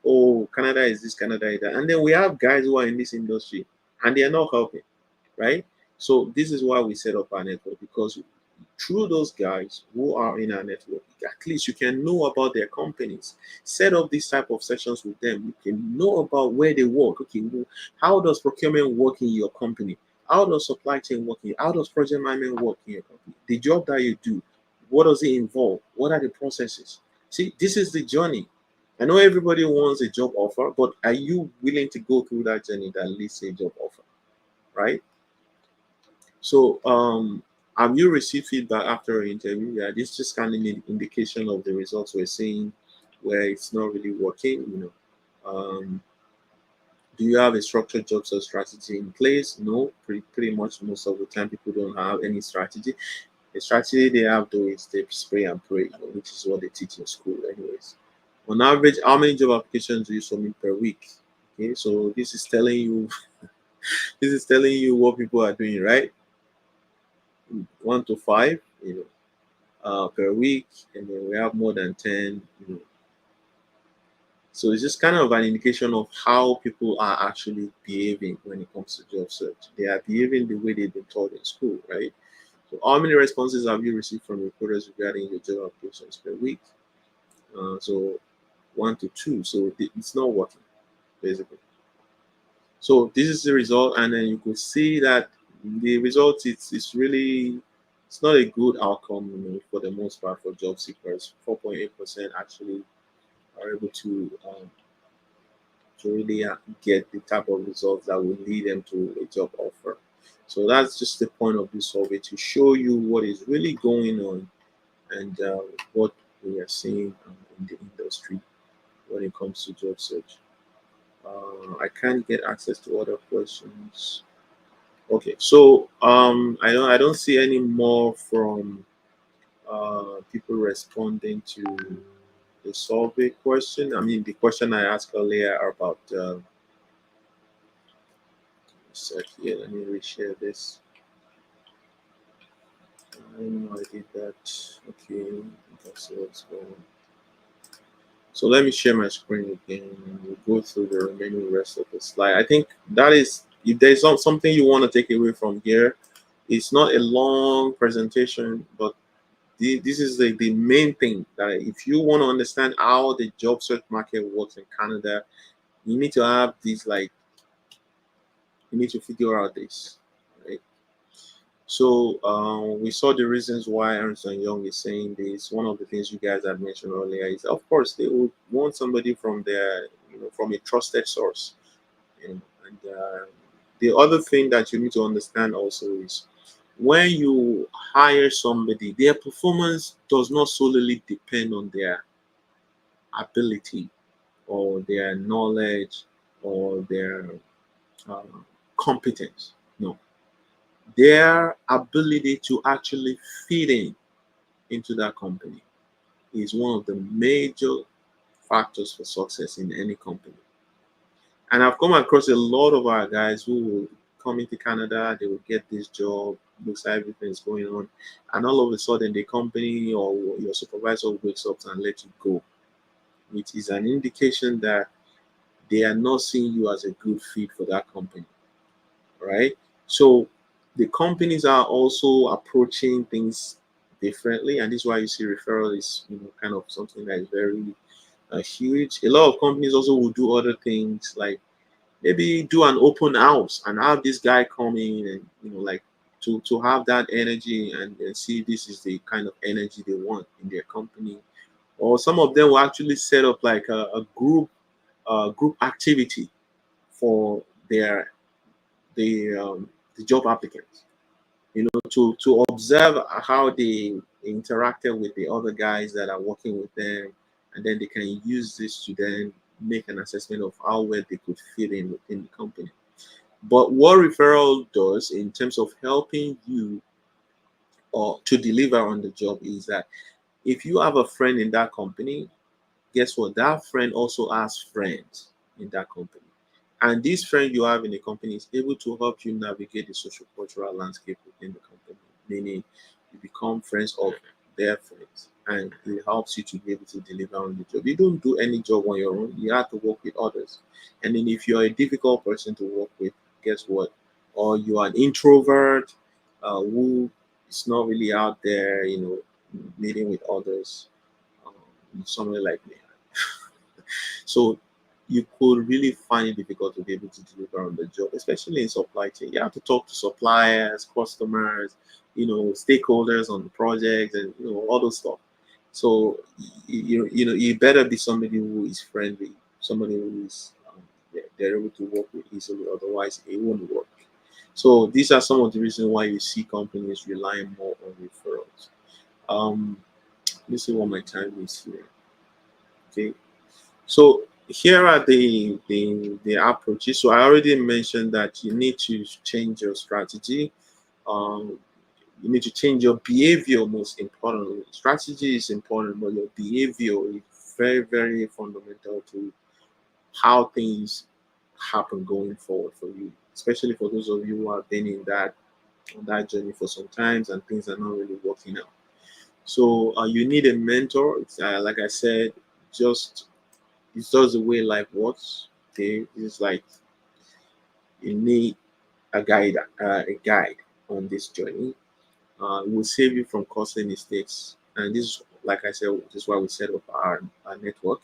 oh, Canada is this, Canada is that, and then we have guys who are in this industry and they are not helping, right? So this is why we set up our network because through those guys who are in our network, at least you can know about their companies. Set up these type of sessions with them. You can know about where they work. Okay, how does procurement work in your company? How does supply chain work in? How does project management work in your company? The job that you do, what does it involve? What are the processes? See, this is the journey. I know everybody wants a job offer, but are you willing to go through that journey that leads to a job offer, right? So, have you received feedback after an interview? Yeah, this just kind of an indication of the results we're seeing, where it's not really working. Do you have a structured job search strategy in place? No, pretty much most of the time people don't have any strategy. The strategy they have though is they spray and pray, which is what they teach in school, anyways. On average, how many job applications do you submit per week? Okay, so this is telling you what people are doing, right? 1 to 5, per week, and then we have more than 10. So it's just kind of an indication of how people are actually behaving when it comes to job search. They are behaving the way they've been taught in school, right? So how many responses have you received from recruiters regarding your job applications per week? So 1 to 2. So it's not working, basically. So this is the result, and then you could see that the result is really it's not a good outcome, for the most part for job seekers. 4.8% actually are able to really get the type of results that will lead them to a job offer. So that's just the point of this survey to show you what is really going on and what we are seeing in the industry when it comes to job search. I can't get access to other questions. Okay, so I don't see any more from people responding to the survey question. I mean, the question I asked earlier about. Here, let me reshare this. I know I did that. Okay, that's what's going on. So let me share my screen again and we'll go through the remaining rest of the slide. I think that is, if there's something you want to take away from here, it's not a long presentation, but this is the main thing, that if you want to understand how the job search market works in Canada, you need to have these, like, you need to figure out this, right? So we saw the reasons why Ernst & Young is saying this. One of the things you guys had mentioned earlier is, of course, they would want somebody from their, from a trusted source. And the other thing that you need to understand also is, when you hire somebody, their performance does not solely depend on their ability or their knowledge or their uh, competence. No, their ability to actually fit into that company is one of the major factors for success in any company. And I've come across a lot of our guys who will come into Canada, they will get this job, looks like everything's going on, and all of a sudden the company or your supervisor wakes up and let you go, which is an indication that they are not seeing you as a good fit for that company, right? So the companies are also approaching things differently, and this is why you see referral is kind of something that is very huge. A lot of companies also will do other things, like maybe do an open house and have this guy come in and like to have that energy and see this is the kind of energy they want in their company. Or some of them will actually set up like a group activity for the job applicants, to observe how they interacted with the other guys that are working with them, and then they can use this to then make an assessment of how well they could fit in within the company. But what referral does in terms of helping you or to deliver on the job is that if you have a friend in that company, guess what? That friend also has friends in that company. And this friend you have in the company is able to help you navigate the social cultural landscape within the company, meaning you become friends of their friends, and it helps you to be able to deliver on the job. You don't do any job on your own, you have to work with others. And then if you're a difficult person to work with, guess what? Or you are an introvert who is not really out there, meeting with others, somebody like me. So you could really find it difficult to be able to deliver on the job, especially in supply chain. You have to talk to suppliers, customers, stakeholders on the project, and all those stuff. So you better be somebody who is friendly, somebody who is they're able to work with easily. Otherwise, it won't work. So these are some of the reasons why you see companies relying more on referrals. Let me see what my time is here. Okay. So here are the approaches. So I already mentioned that you need to change your strategy. Um, you need to change your behavior, most importantly. Strategy is important, but your behavior is very, very fundamental to how things happen going forward for you, especially for those of you who have been on that journey for some times and things are not really working out. So you need a mentor. It's, like I said, it's just the way life works. Okay, it's like you need a guide on this journey. It will save you from costly mistakes. And this, like I said, this is why we set up our network.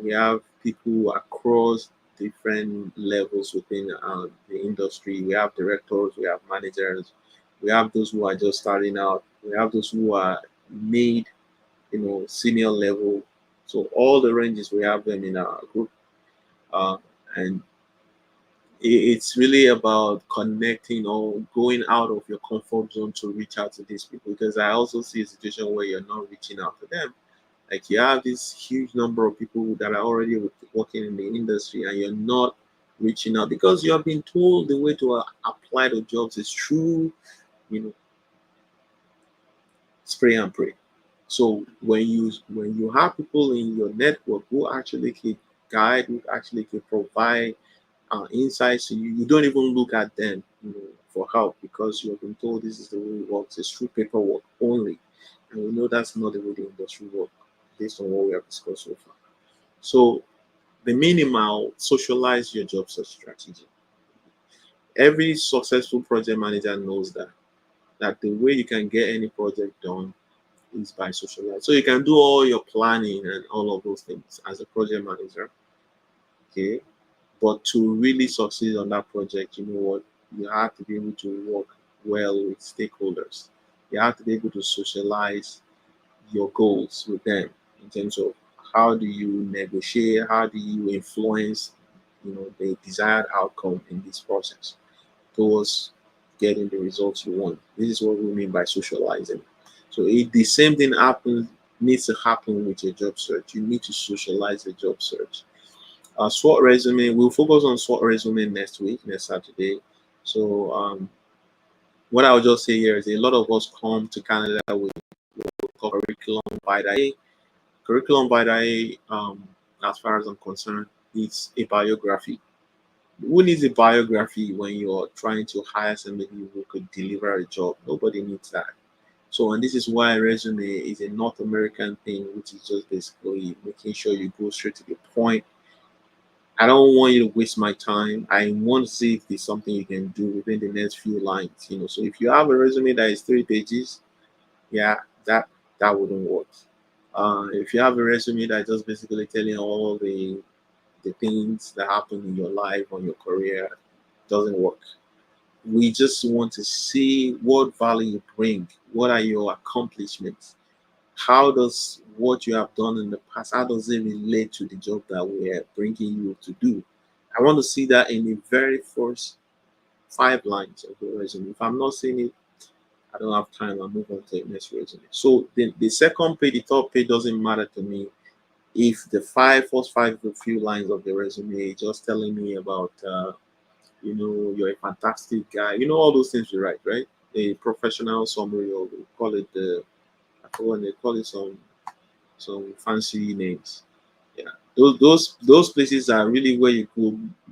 We have people across different levels within the industry. We have directors, we have managers, we have those who are just starting out, we have those who are made, senior level. So all the ranges, we have them in our group. And it's really about connecting or going out of your comfort zone to reach out to these people, because I also see a situation where you're not reaching out to them. Like you have this huge number of people that are already working in the industry and you're not reaching out because you have been told the way to apply to jobs is through, spray and pray. So when you have people in your network who actually can guide, who actually can provide insights to you, you don't even look at them, for help because you have been told this is the way it works. It's through paperwork only, and we know that's not the way the industry works based on what we have discussed so far. So the minimal socialize your job search strategy. Every successful project manager knows that the way you can get any project done is by socializing. So you can do all your planning and all of those things as a project manager, okay? But to really succeed on that project, you know what? You have to be able to work well with stakeholders. You have to be able to socialize your goals with them in terms of how do you negotiate, how do you influence, the desired outcome in this process towards getting the results you want. This is what we mean by socializing. So if the same thing needs to happen with your job search. You need to socialize the job search. SWOT resume. We'll focus on SWOT resume next week, next Saturday. So what I would just say here is a lot of us come to Canada with curriculum vitae. Curriculum vitae, as far as I'm concerned, it's a biography. Who needs a biography when you're trying to hire somebody who could deliver a job? Nobody needs that. So, and this is why resume is a North American thing, which is just basically making sure you go straight to the point. I don't want you to waste my time. I want to see if there's something you can do within the next few lines. So if you have a resume that is 3 pages, yeah, that wouldn't work. If you have a resume that just basically telling all the things that happen in your life, on your career, doesn't work. We just want to see what value you bring. What are your accomplishments? How does what you have done in the past, how does it relate to the job that we are bringing you to do? I want to see that in the very first 5 lines of the resume. If I'm not seeing it, I don't have time. I'll move on to the next resume. So the second page, the third page doesn't matter to me if the first five few lines of the resume is just telling me about you're a fantastic guy, all those things we write, right? A professional summary, or we call it I forgot, they call it some fancy names. Yeah, those places are really where you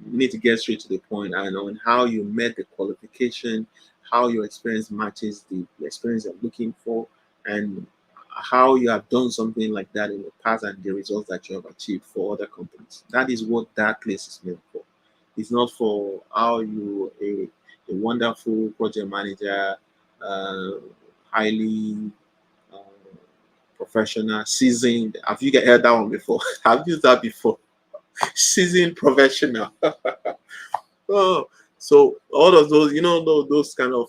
need to get straight to the point and on how you met the qualification, how your experience matches the experience you're looking for, and how you have done something like that in the past and the results that you have achieved for other companies. That is what that place is meant for. It's not for how you a wonderful project manager, uh, highly uh, professional, seasoned. Have you heard that one before? I've used that before. Seasoned professional. Oh, so all of those, those kind of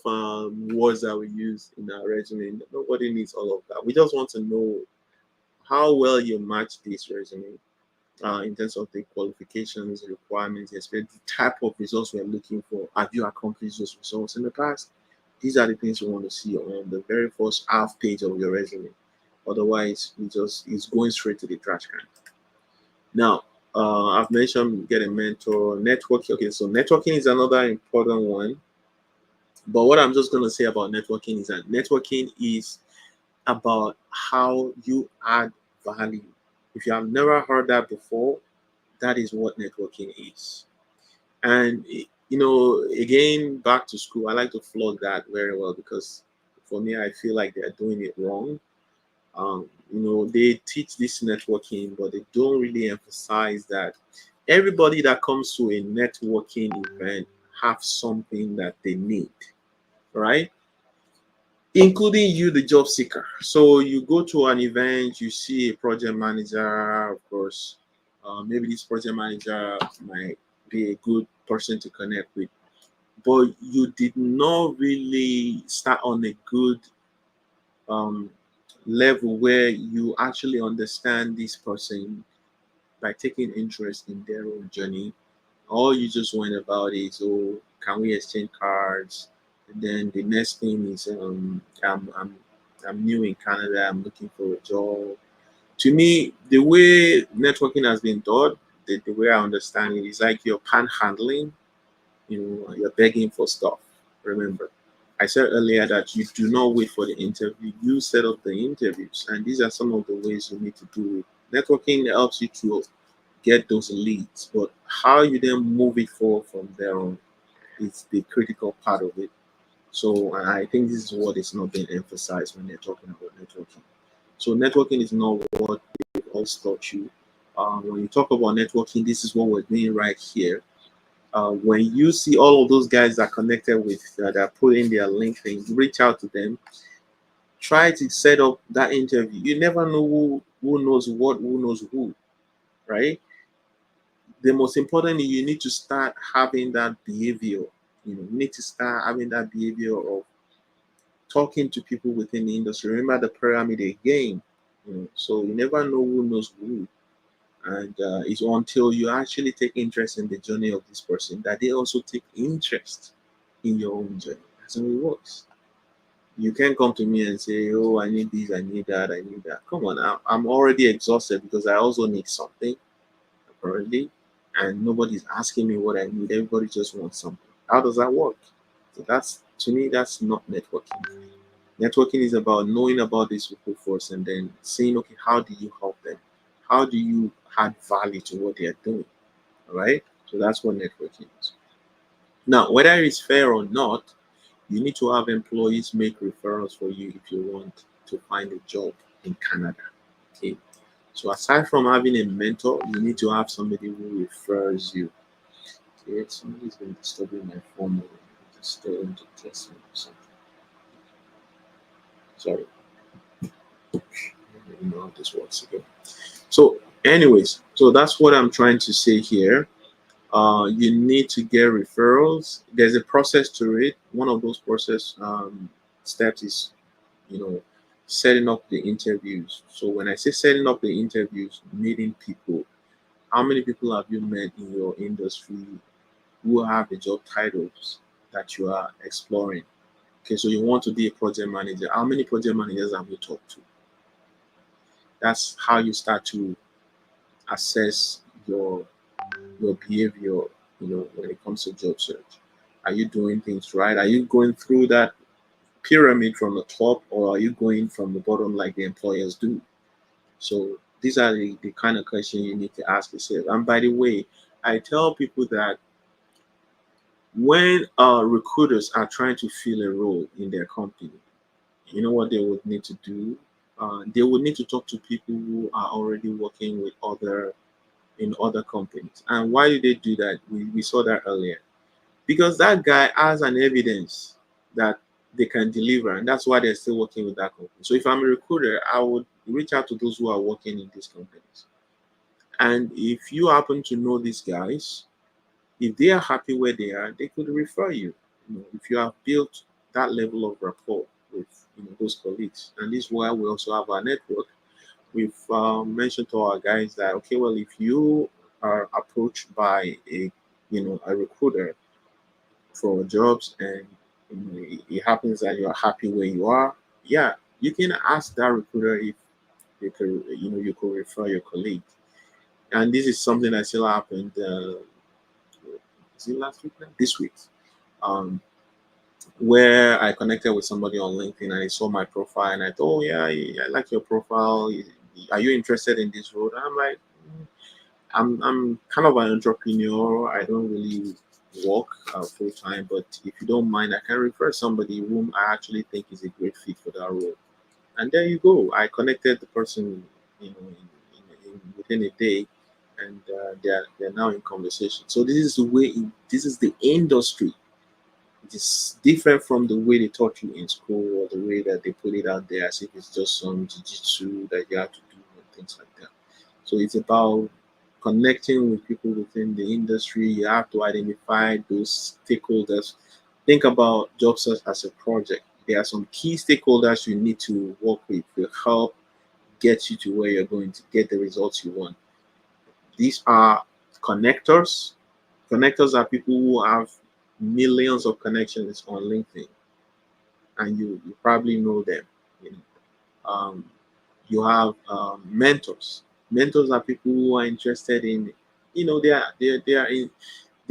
words that we use in our resume. Nobody needs all of that. We just want to know how well you match this resume in terms of the qualifications, requirements, expect the type of results we're looking for. Have you accomplished those results in the past? These are the things we want to see on the very first half page of your resume. Otherwise, it's going straight to the trash can. Now, I've mentioned get a mentor, networking. Okay, so networking is another important one. But what I'm just going to say about networking is that networking is about how you add value. If you have never heard that before, that is what networking is. And again, back to school, I like to flog that very well because for me, I feel like they're doing it wrong. They teach this networking, but they don't really emphasize that everybody that comes to a networking event have something that they need, right? Including you, the job seeker. So you go to an event, you see a project manager, of course. Maybe this project manager might be a good person to connect with, but you did not really start on a good um, level where you actually understand this person by taking interest in their own journey. All you just went about is, oh, can we exchange cards? And then the next thing is, I'm new in Canada. I'm looking for a job. To me, the way networking has been taught, the way I understand it is like you're panhandling. You're begging for stuff. Remember, I said earlier that you do not wait for the interview, you set up the interviews. And these are some of the ways you need to do it. Networking helps you to get those leads, but how you then move it forward from there on is the critical part of it. So I think this is what is not being emphasized when they're talking about networking. So networking is not what they've always taught you. When you talk about networking, this is what we're doing right here. When you see all of those guys that are connected with that are putting their LinkedIn, reach out to them. Try to set up that interview. You never know who knows what, who knows who, right? The most important is you need to start having that behavior. You need to start having that behavior of talking to people within the industry. Remember the pyramid again. So you never know who knows who. And it's until you actually take interest in the journey of this person that they also take interest in your own journey. That's how it works. You can't come to me and say, "Oh, I need this, I need that, I need that." Come on, I'm already exhausted because I also need something, apparently, and nobody's asking me what I need. Everybody just wants something. How does that work? So that's, to me, that's not networking. Networking is about knowing about these people first and then saying, okay, how do you help them? How do you add value to what they are doing? All right. So that's what networking is. Now, whether it's fair or not, you need to have employees make referrals for you if you want to find a job in Canada. Okay. So aside from having a mentor, you need to have somebody who refers you. Okay. Somebody's been disturbing my phone. Just going to test me or something. Sorry. I don't know how this works again. So, anyways, so that's what I'm trying to say here. You need to get referrals. There's a process to it. One of those process steps is, you know, setting up the interviews. So when I say setting up the interviews, meeting people, how many people have you met in your industry who have the job titles that you are exploring? Okay, so you want to be a project manager. How many project managers have you talked to? That's how you start to assess your behavior, when it comes to job search. Are you doing things right? Are you going through that pyramid from the top, or are you going from the bottom like the employers do? So these are the kind of questions you need to ask yourself. And by the way, I tell people that when recruiters are trying to fill a role in their company, you know what they would need to do? They would need to talk to people who are already working with other companies. And why do they do that? We saw that earlier. Because that guy has an evidence that they can deliver, and that's why they're still working with that company. So if I'm a recruiter, I would reach out to those who are working in these companies. And if you happen to know these guys, if they are happy where they are, they could refer you. If you have built that level of rapport with those colleagues, and this is why we also have our network. We've mentioned to our guys that, okay, well, if you are approached by a recruiter for jobs, and it happens that you're happy where you are, yeah, you can ask that recruiter if you could refer your colleague. And this is something that still happened. Is it last week now? This week, um, where I connected with somebody on LinkedIn and I saw my profile and I thought, oh yeah, I like your profile. Are you interested in this role? And I'm like, I'm kind of an entrepreneur. I don't really work full time, but if you don't mind, I can refer somebody whom I actually think is a great fit for that role. And there you go. I connected the person, within a day, and they're now in conversation. So this is the way. This is the industry. It is different from the way they taught you in school, or the way that they put it out there as if it's just some jiu-jitsu that you have to do and things like that. So it's about connecting with people within the industry. You have to identify those stakeholders. Think about job search as a project. There are some key stakeholders you need to work with to help get you to where you're going to get the results you want. These are connectors. Connectors are people who have millions of connections on LinkedIn, and you probably know them. You Um, you have mentors. Mentors are people who are interested in, they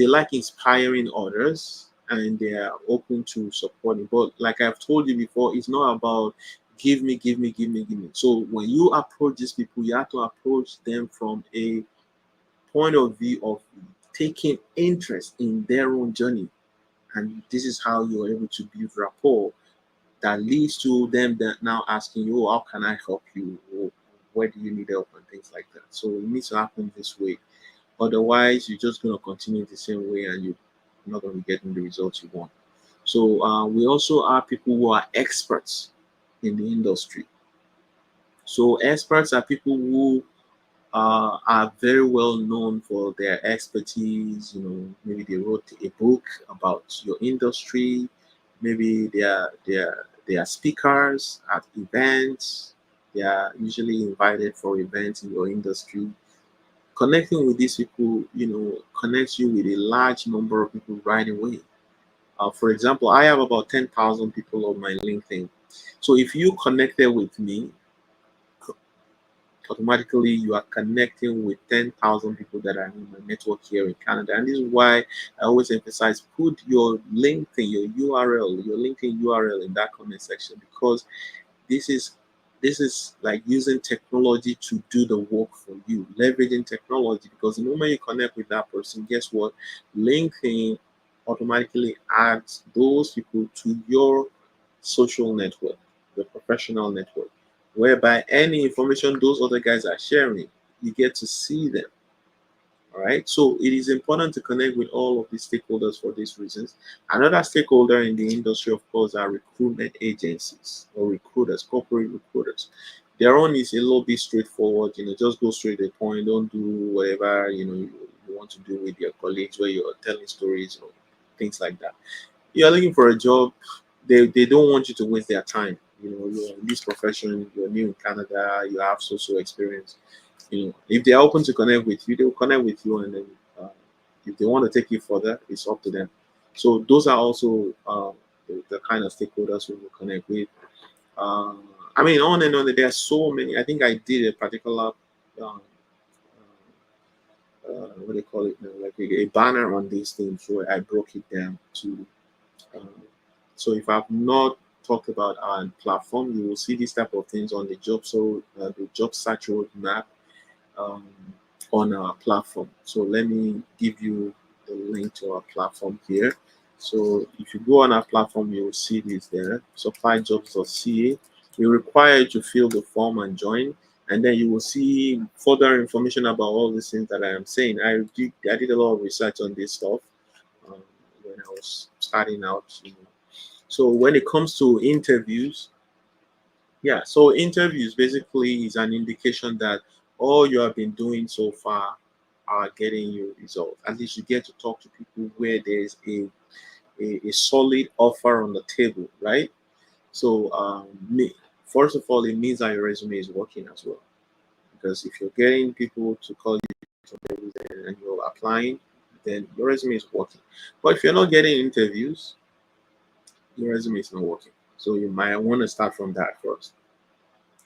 like inspiring others, and they are open to supporting. But like I've told you before, it's not about give me, give me, give me, give me. So when you approach these people, you have to approach them from a point of view of taking interest in their own journey. And this is how you're able to build rapport that leads to them that now asking you, oh, how can I help you? Or where do you need help and things like that. So it needs to happen this way. Otherwise, you're just going to continue the same way and you're not going to be getting the results you want. So we also are people who are experts in the industry. So experts are people who are very well known for their expertise. You know, maybe they wrote a book about your industry. Maybe they are speakers at events. They are usually invited for events in your industry. Connecting with these people, connects you with a large number of people right away. For example, I have about 10,000 people on my LinkedIn. So if you connected with me, automatically you are connecting with 10,000 people that are in my network here in Canada. And this is why I always emphasize put your LinkedIn, your LinkedIn URL in that comment section, because this is like using technology to do the work for you, leveraging technology, because the moment you connect with that person, guess what? LinkedIn automatically adds those people to your social network, your professional network, whereby any information those other guys are sharing, you get to see them. All right. So it is important to connect with all of these stakeholders for these reasons. Another stakeholder in the industry, of course, are recruitment agencies or recruiters, corporate recruiters. Their own is a little bit straightforward. Just go straight to the point. Don't do whatever you want to do with your colleagues, where you're telling stories or things like that. You're looking for a job. They don't want you to waste their time. You're in this profession. You're new in Canada. You have social experience. If they're open to connect with you, they'll connect with you, and then if they want to take it further, it's up to them. So those are also the kind of stakeholders we will connect with. uh, I mean, on and on. There are so many. I think I did a particular um, what do you call it now, like a banner on these things where I broke it down to um, so if I've not talked about our platform, you will see these type of things on the job search roadmap um, on our platform. So let me give you the link to our platform here. So if you go on our platform, you will see this there, supplyjobs.ca. You require you to fill the form and join, and then you will see further information about all these things that I am saying. I did a lot of research on this stuff um, when I was starting out. So when it comes to interviews, yeah, so interviews basically is an indication that all you have been doing so far are getting you results. At least you get to talk to people where there's a solid offer on the table, right? So first of all, it means that your resume is working as well. Because if you're getting people to call you for interviews and you're applying, then your resume is working. But if you're not getting interviews, your resume is not working. So you might want to start from that first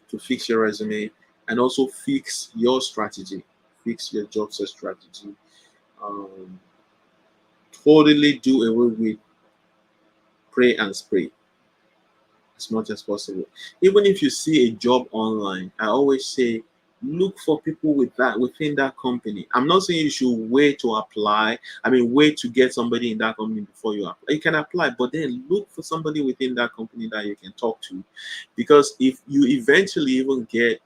to fix your resume and also fix your strategy, fix your job search strategy. Um, totally do away with pray and spray as much as possible. Even if you see a job online, I always say look for people within that company. I'm not saying you should wait to apply. I mean, wait to get somebody in that company before you apply. You can apply, but then look for somebody within that company that you can talk to, because if you eventually even get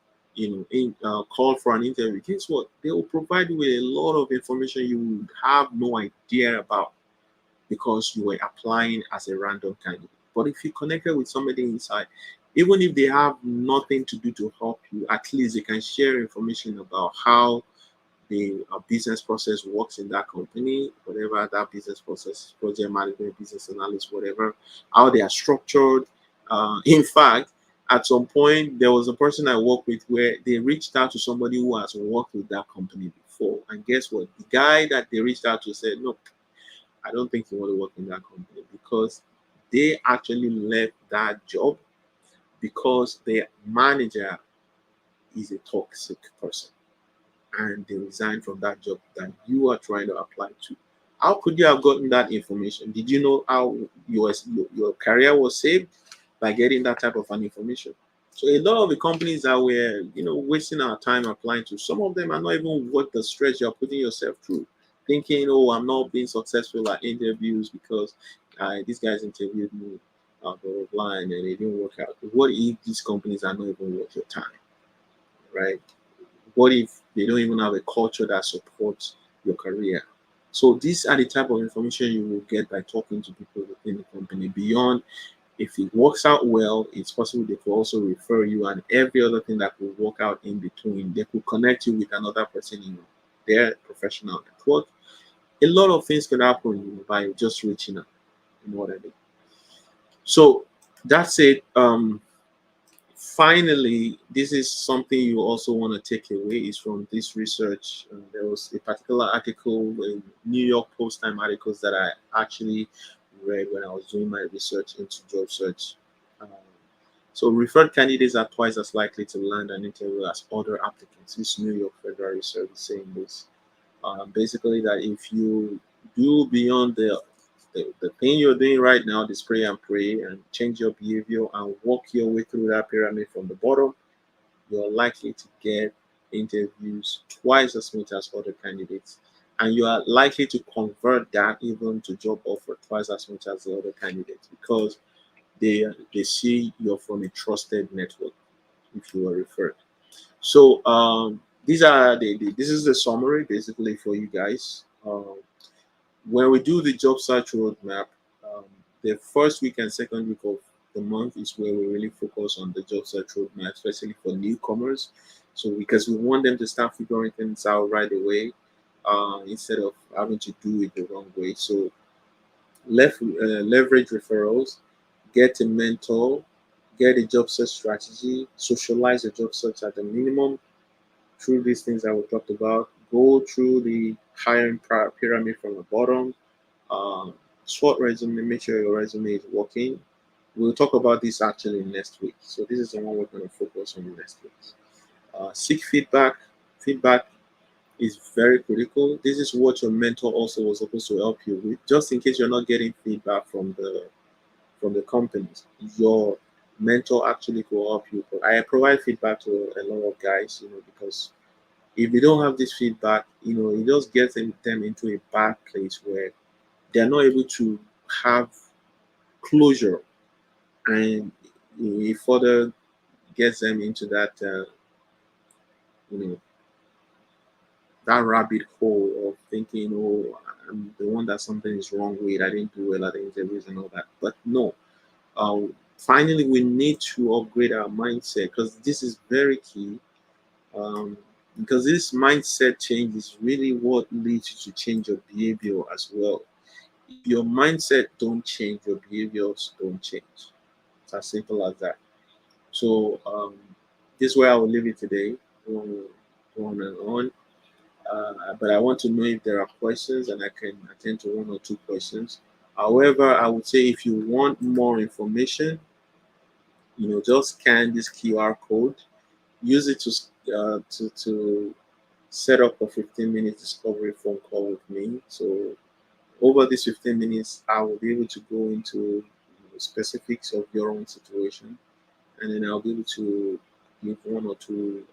called for an interview, guess what? They will provide you with a lot of information you would have no idea about because you were applying as a random candidate. But if you connected with somebody inside, even if they have nothing to do to help you, at least they can share information about how the business process works in that company, whatever that business process, project management, business analyst, whatever, how they are structured. In fact, at some point, there was a person I worked with where they reached out to somebody who has worked with that company before. And guess what? The guy that they reached out to said, no, I don't think you want to work in that company, because they actually left that job because their manager is a toxic person and they resigned from that job that you are trying to apply to. How could you have gotten that information? Did you know how your career was saved by getting that type of an information? So a lot of the companies that we're wasting our time applying to, some of them are not even worth the stress you're putting yourself through, thinking, oh, I'm not being successful at interviews because these guys interviewed me, blah blah blah, and then it didn't work out. What if these companies are not even worth your time, right? What if they don't even have a culture that supports your career? So these are the type of information you will get by talking to people within the company. Beyond, if it works out well, it's possible they could also refer you and every other thing that could work out in between. They could connect you with another person in their professional network. A lot of things can happen by just reaching out. You know what I mean? So that's it. Finally, this is something you also want to take away is from this research. There was a particular article in New York Post Time articles that I actually read when I was doing my research into job search. Um, so referred candidates are twice as likely to land an interview as other applicants. This New York Federal Reserve is saying this. Basically, that if you do beyond the thing you're doing right now, the spray and pray, and change your behavior and walk your way through that pyramid from the bottom, you're likely to get interviews twice as much as other candidates. And you are likely to convert that even to job offer twice as much as the other candidates because they see you're from a trusted network if you were referred. So these are this is the summary basically for you guys. When we do the job search roadmap, um, the first week and second week of the month is where we really focus on the job search roadmap, especially for newcomers. So because we want them to start figuring things out right away, instead of having to do it the wrong way. So leverage referrals, get a mentor, get a job search strategy, socialize the job search at the minimum, through these things that we talked about. Go through the hiring pyramid from the bottom. Um, SWOT resume, make sure your resume is working. We'll talk about this actually next week. So this is the one we're going to focus on next week. Seek feedback. Feedback is very critical. This is what your mentor also was supposed to help you with. Just in case you're not getting feedback from the companies, your mentor actually will help you. But I provide feedback to a lot of guys, because if they don't have this feedback, it just gets them into a bad place where they're not able to have closure, and it further gets them into you know, that rabbit hole of thinking, oh, I'm the one that something is wrong with. I didn't do well at the interviews and all that. But no, finally, we need to upgrade our mindset because this is very key. Um, because this mindset change is really what leads you to change your behavior as well. If your mindset don't change, your behaviors don't change. It's as simple as that. So this is where I will leave it today. On and on. But I want to know if there are questions, and I can attend to one or two questions. However, I would say if you want more information, just scan this QR code. Use it to set up a 15-minute discovery phone call with me. So over these 15 minutes, I will be able to go into specifics of your own situation, and then I'll be able to give one or two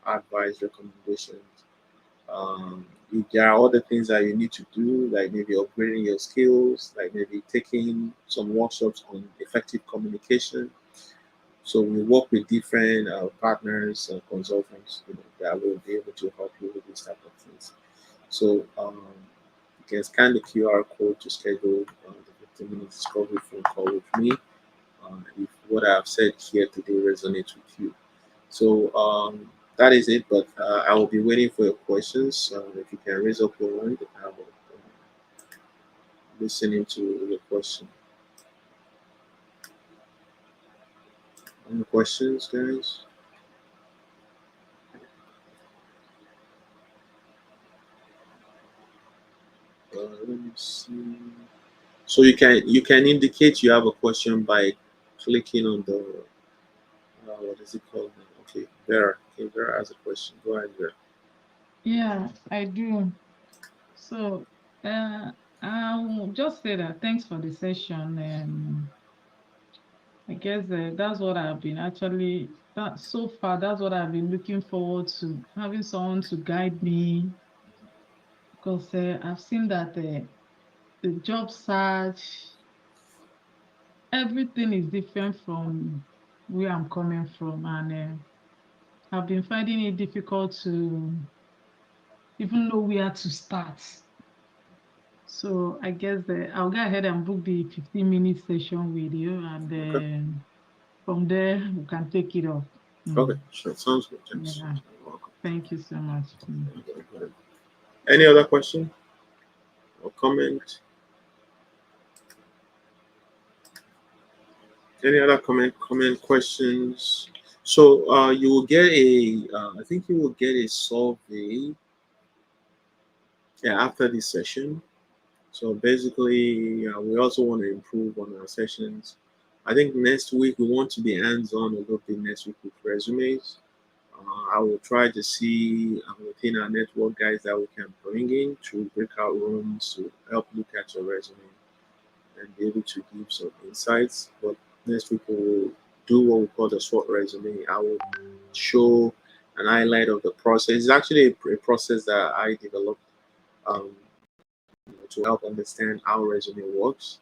advice, recommendations. If there are other things that you need to do, like maybe upgrading your skills, like maybe taking some workshops on effective communication. So we work with different partners and consultants, that will be able to help you with these type of things. So you can scan the QR code to schedule the 15-minute discovery phone call with me. If what I have said here today resonates with you. So that is it. But I will be waiting for your questions. If you can raise up your hand, I will listening to your question. Any questions, guys? Let me see. So you can indicate you have a question by clicking on the what is it called now? Okay, Vera. Okay, Vera has a question. Go ahead, Vera. Yeah, I do. So I'll just say that thanks for the session. I guess that's what I've been actually, that so far, that's what I've been looking forward to, having someone to guide me. Because I've seen that the job search, everything is different from where I'm coming from. And I've been finding it difficult to even know where to start. So I guess I'll go ahead and book the 15-minute session with you, and from there we can take it off. Okay, sure. Sounds good. Thanks. Yeah. Thank you so much. Any other question or comment? Any other comment, questions? So you will get I think you will get a survey after this session. So basically, we also want to improve on our sessions. I think next week we want to be hands-on a little bit next week with resumes. I will try to see within our network guys that we can bring in to breakout rooms to help look at your resume and be able to give some insights. But next week we will do what we call the SWOT resume. I will show an highlight of the process. It's actually a process that I developed um, to help understand how resume works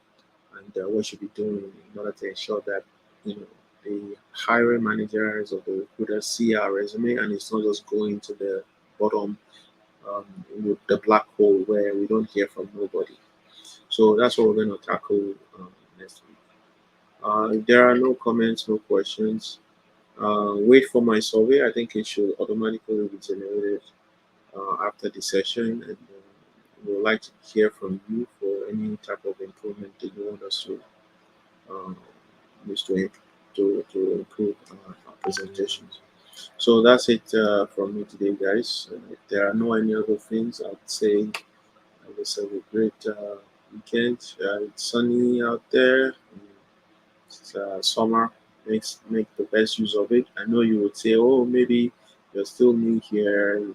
and what you should be doing in order to ensure that the hiring managers or the recruiters see our resume and it's not just going to the bottom with the black hole where we don't hear from nobody. So that's what we're going to tackle next week. If there are no comments, no questions, wait for my survey. I think it should automatically be generated after the session, and we would like to hear from you for any type of improvement that you want us to use to improve our presentations. So that's it from me today, guys. If there are no any other things, I'd say it was a great weekend. It's sunny out there. It's summer. Make the best use of it. I know you would say, oh, maybe you're still new here,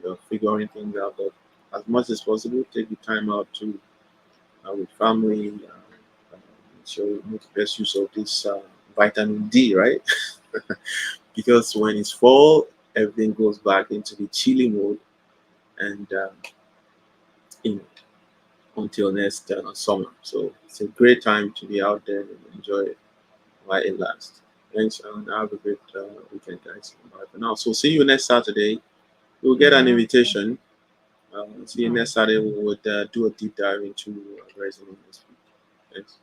you're figuring things out, but as much as possible, take the time out to with family. So make the best use of this vitamin D, right? Because when it's fall, everything goes back into the chilly mode, and you know, until next summer. So it's a great time to be out there and enjoy it while it lasts. Thanks, and have a great weekend, guys. Bye for now. So see you next Saturday. You'll get an invitation. See you next Saturday. We would do a deep dive into resume this week. Thanks.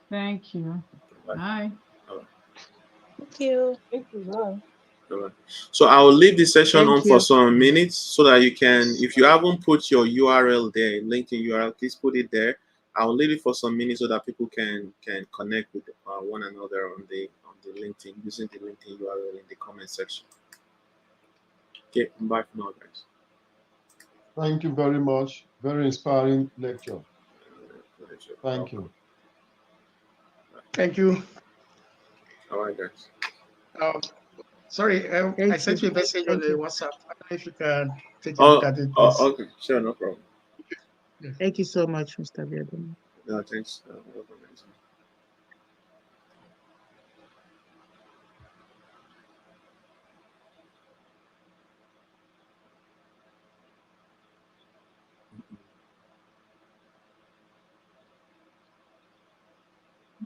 Thank you. Bye. Bye. Thank you. Thank you. Bye. Alright. So I will leave the session Thank on for you. some minutes so that you can, if you haven't put your URL there, LinkedIn URL, please put it there. I'll leave it for some minutes so that people can connect with one another on the LinkedIn using the LinkedIn URL in the comment section. Okay, I'm back now, guys. Thank you very much. Very inspiring lecture. Thank you. Thank you. All right, guys. Sorry, I sent you a message on the WhatsApp. I don't know if you can take a look at it, please. Okay, sure, no problem. Thank you so much, Mr. Biodun. No, thanks.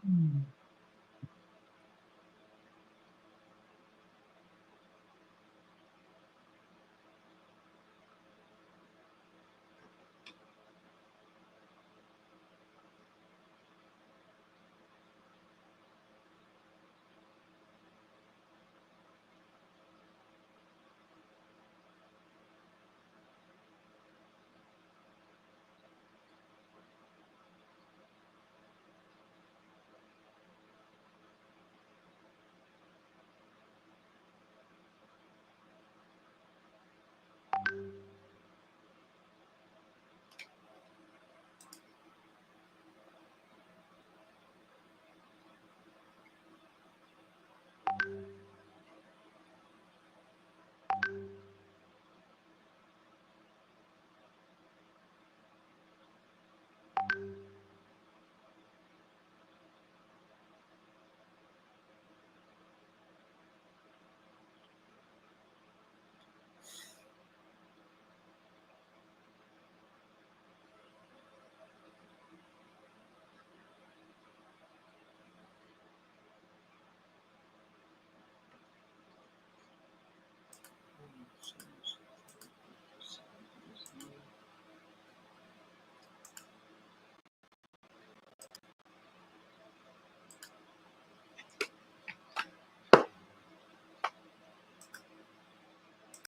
Mm.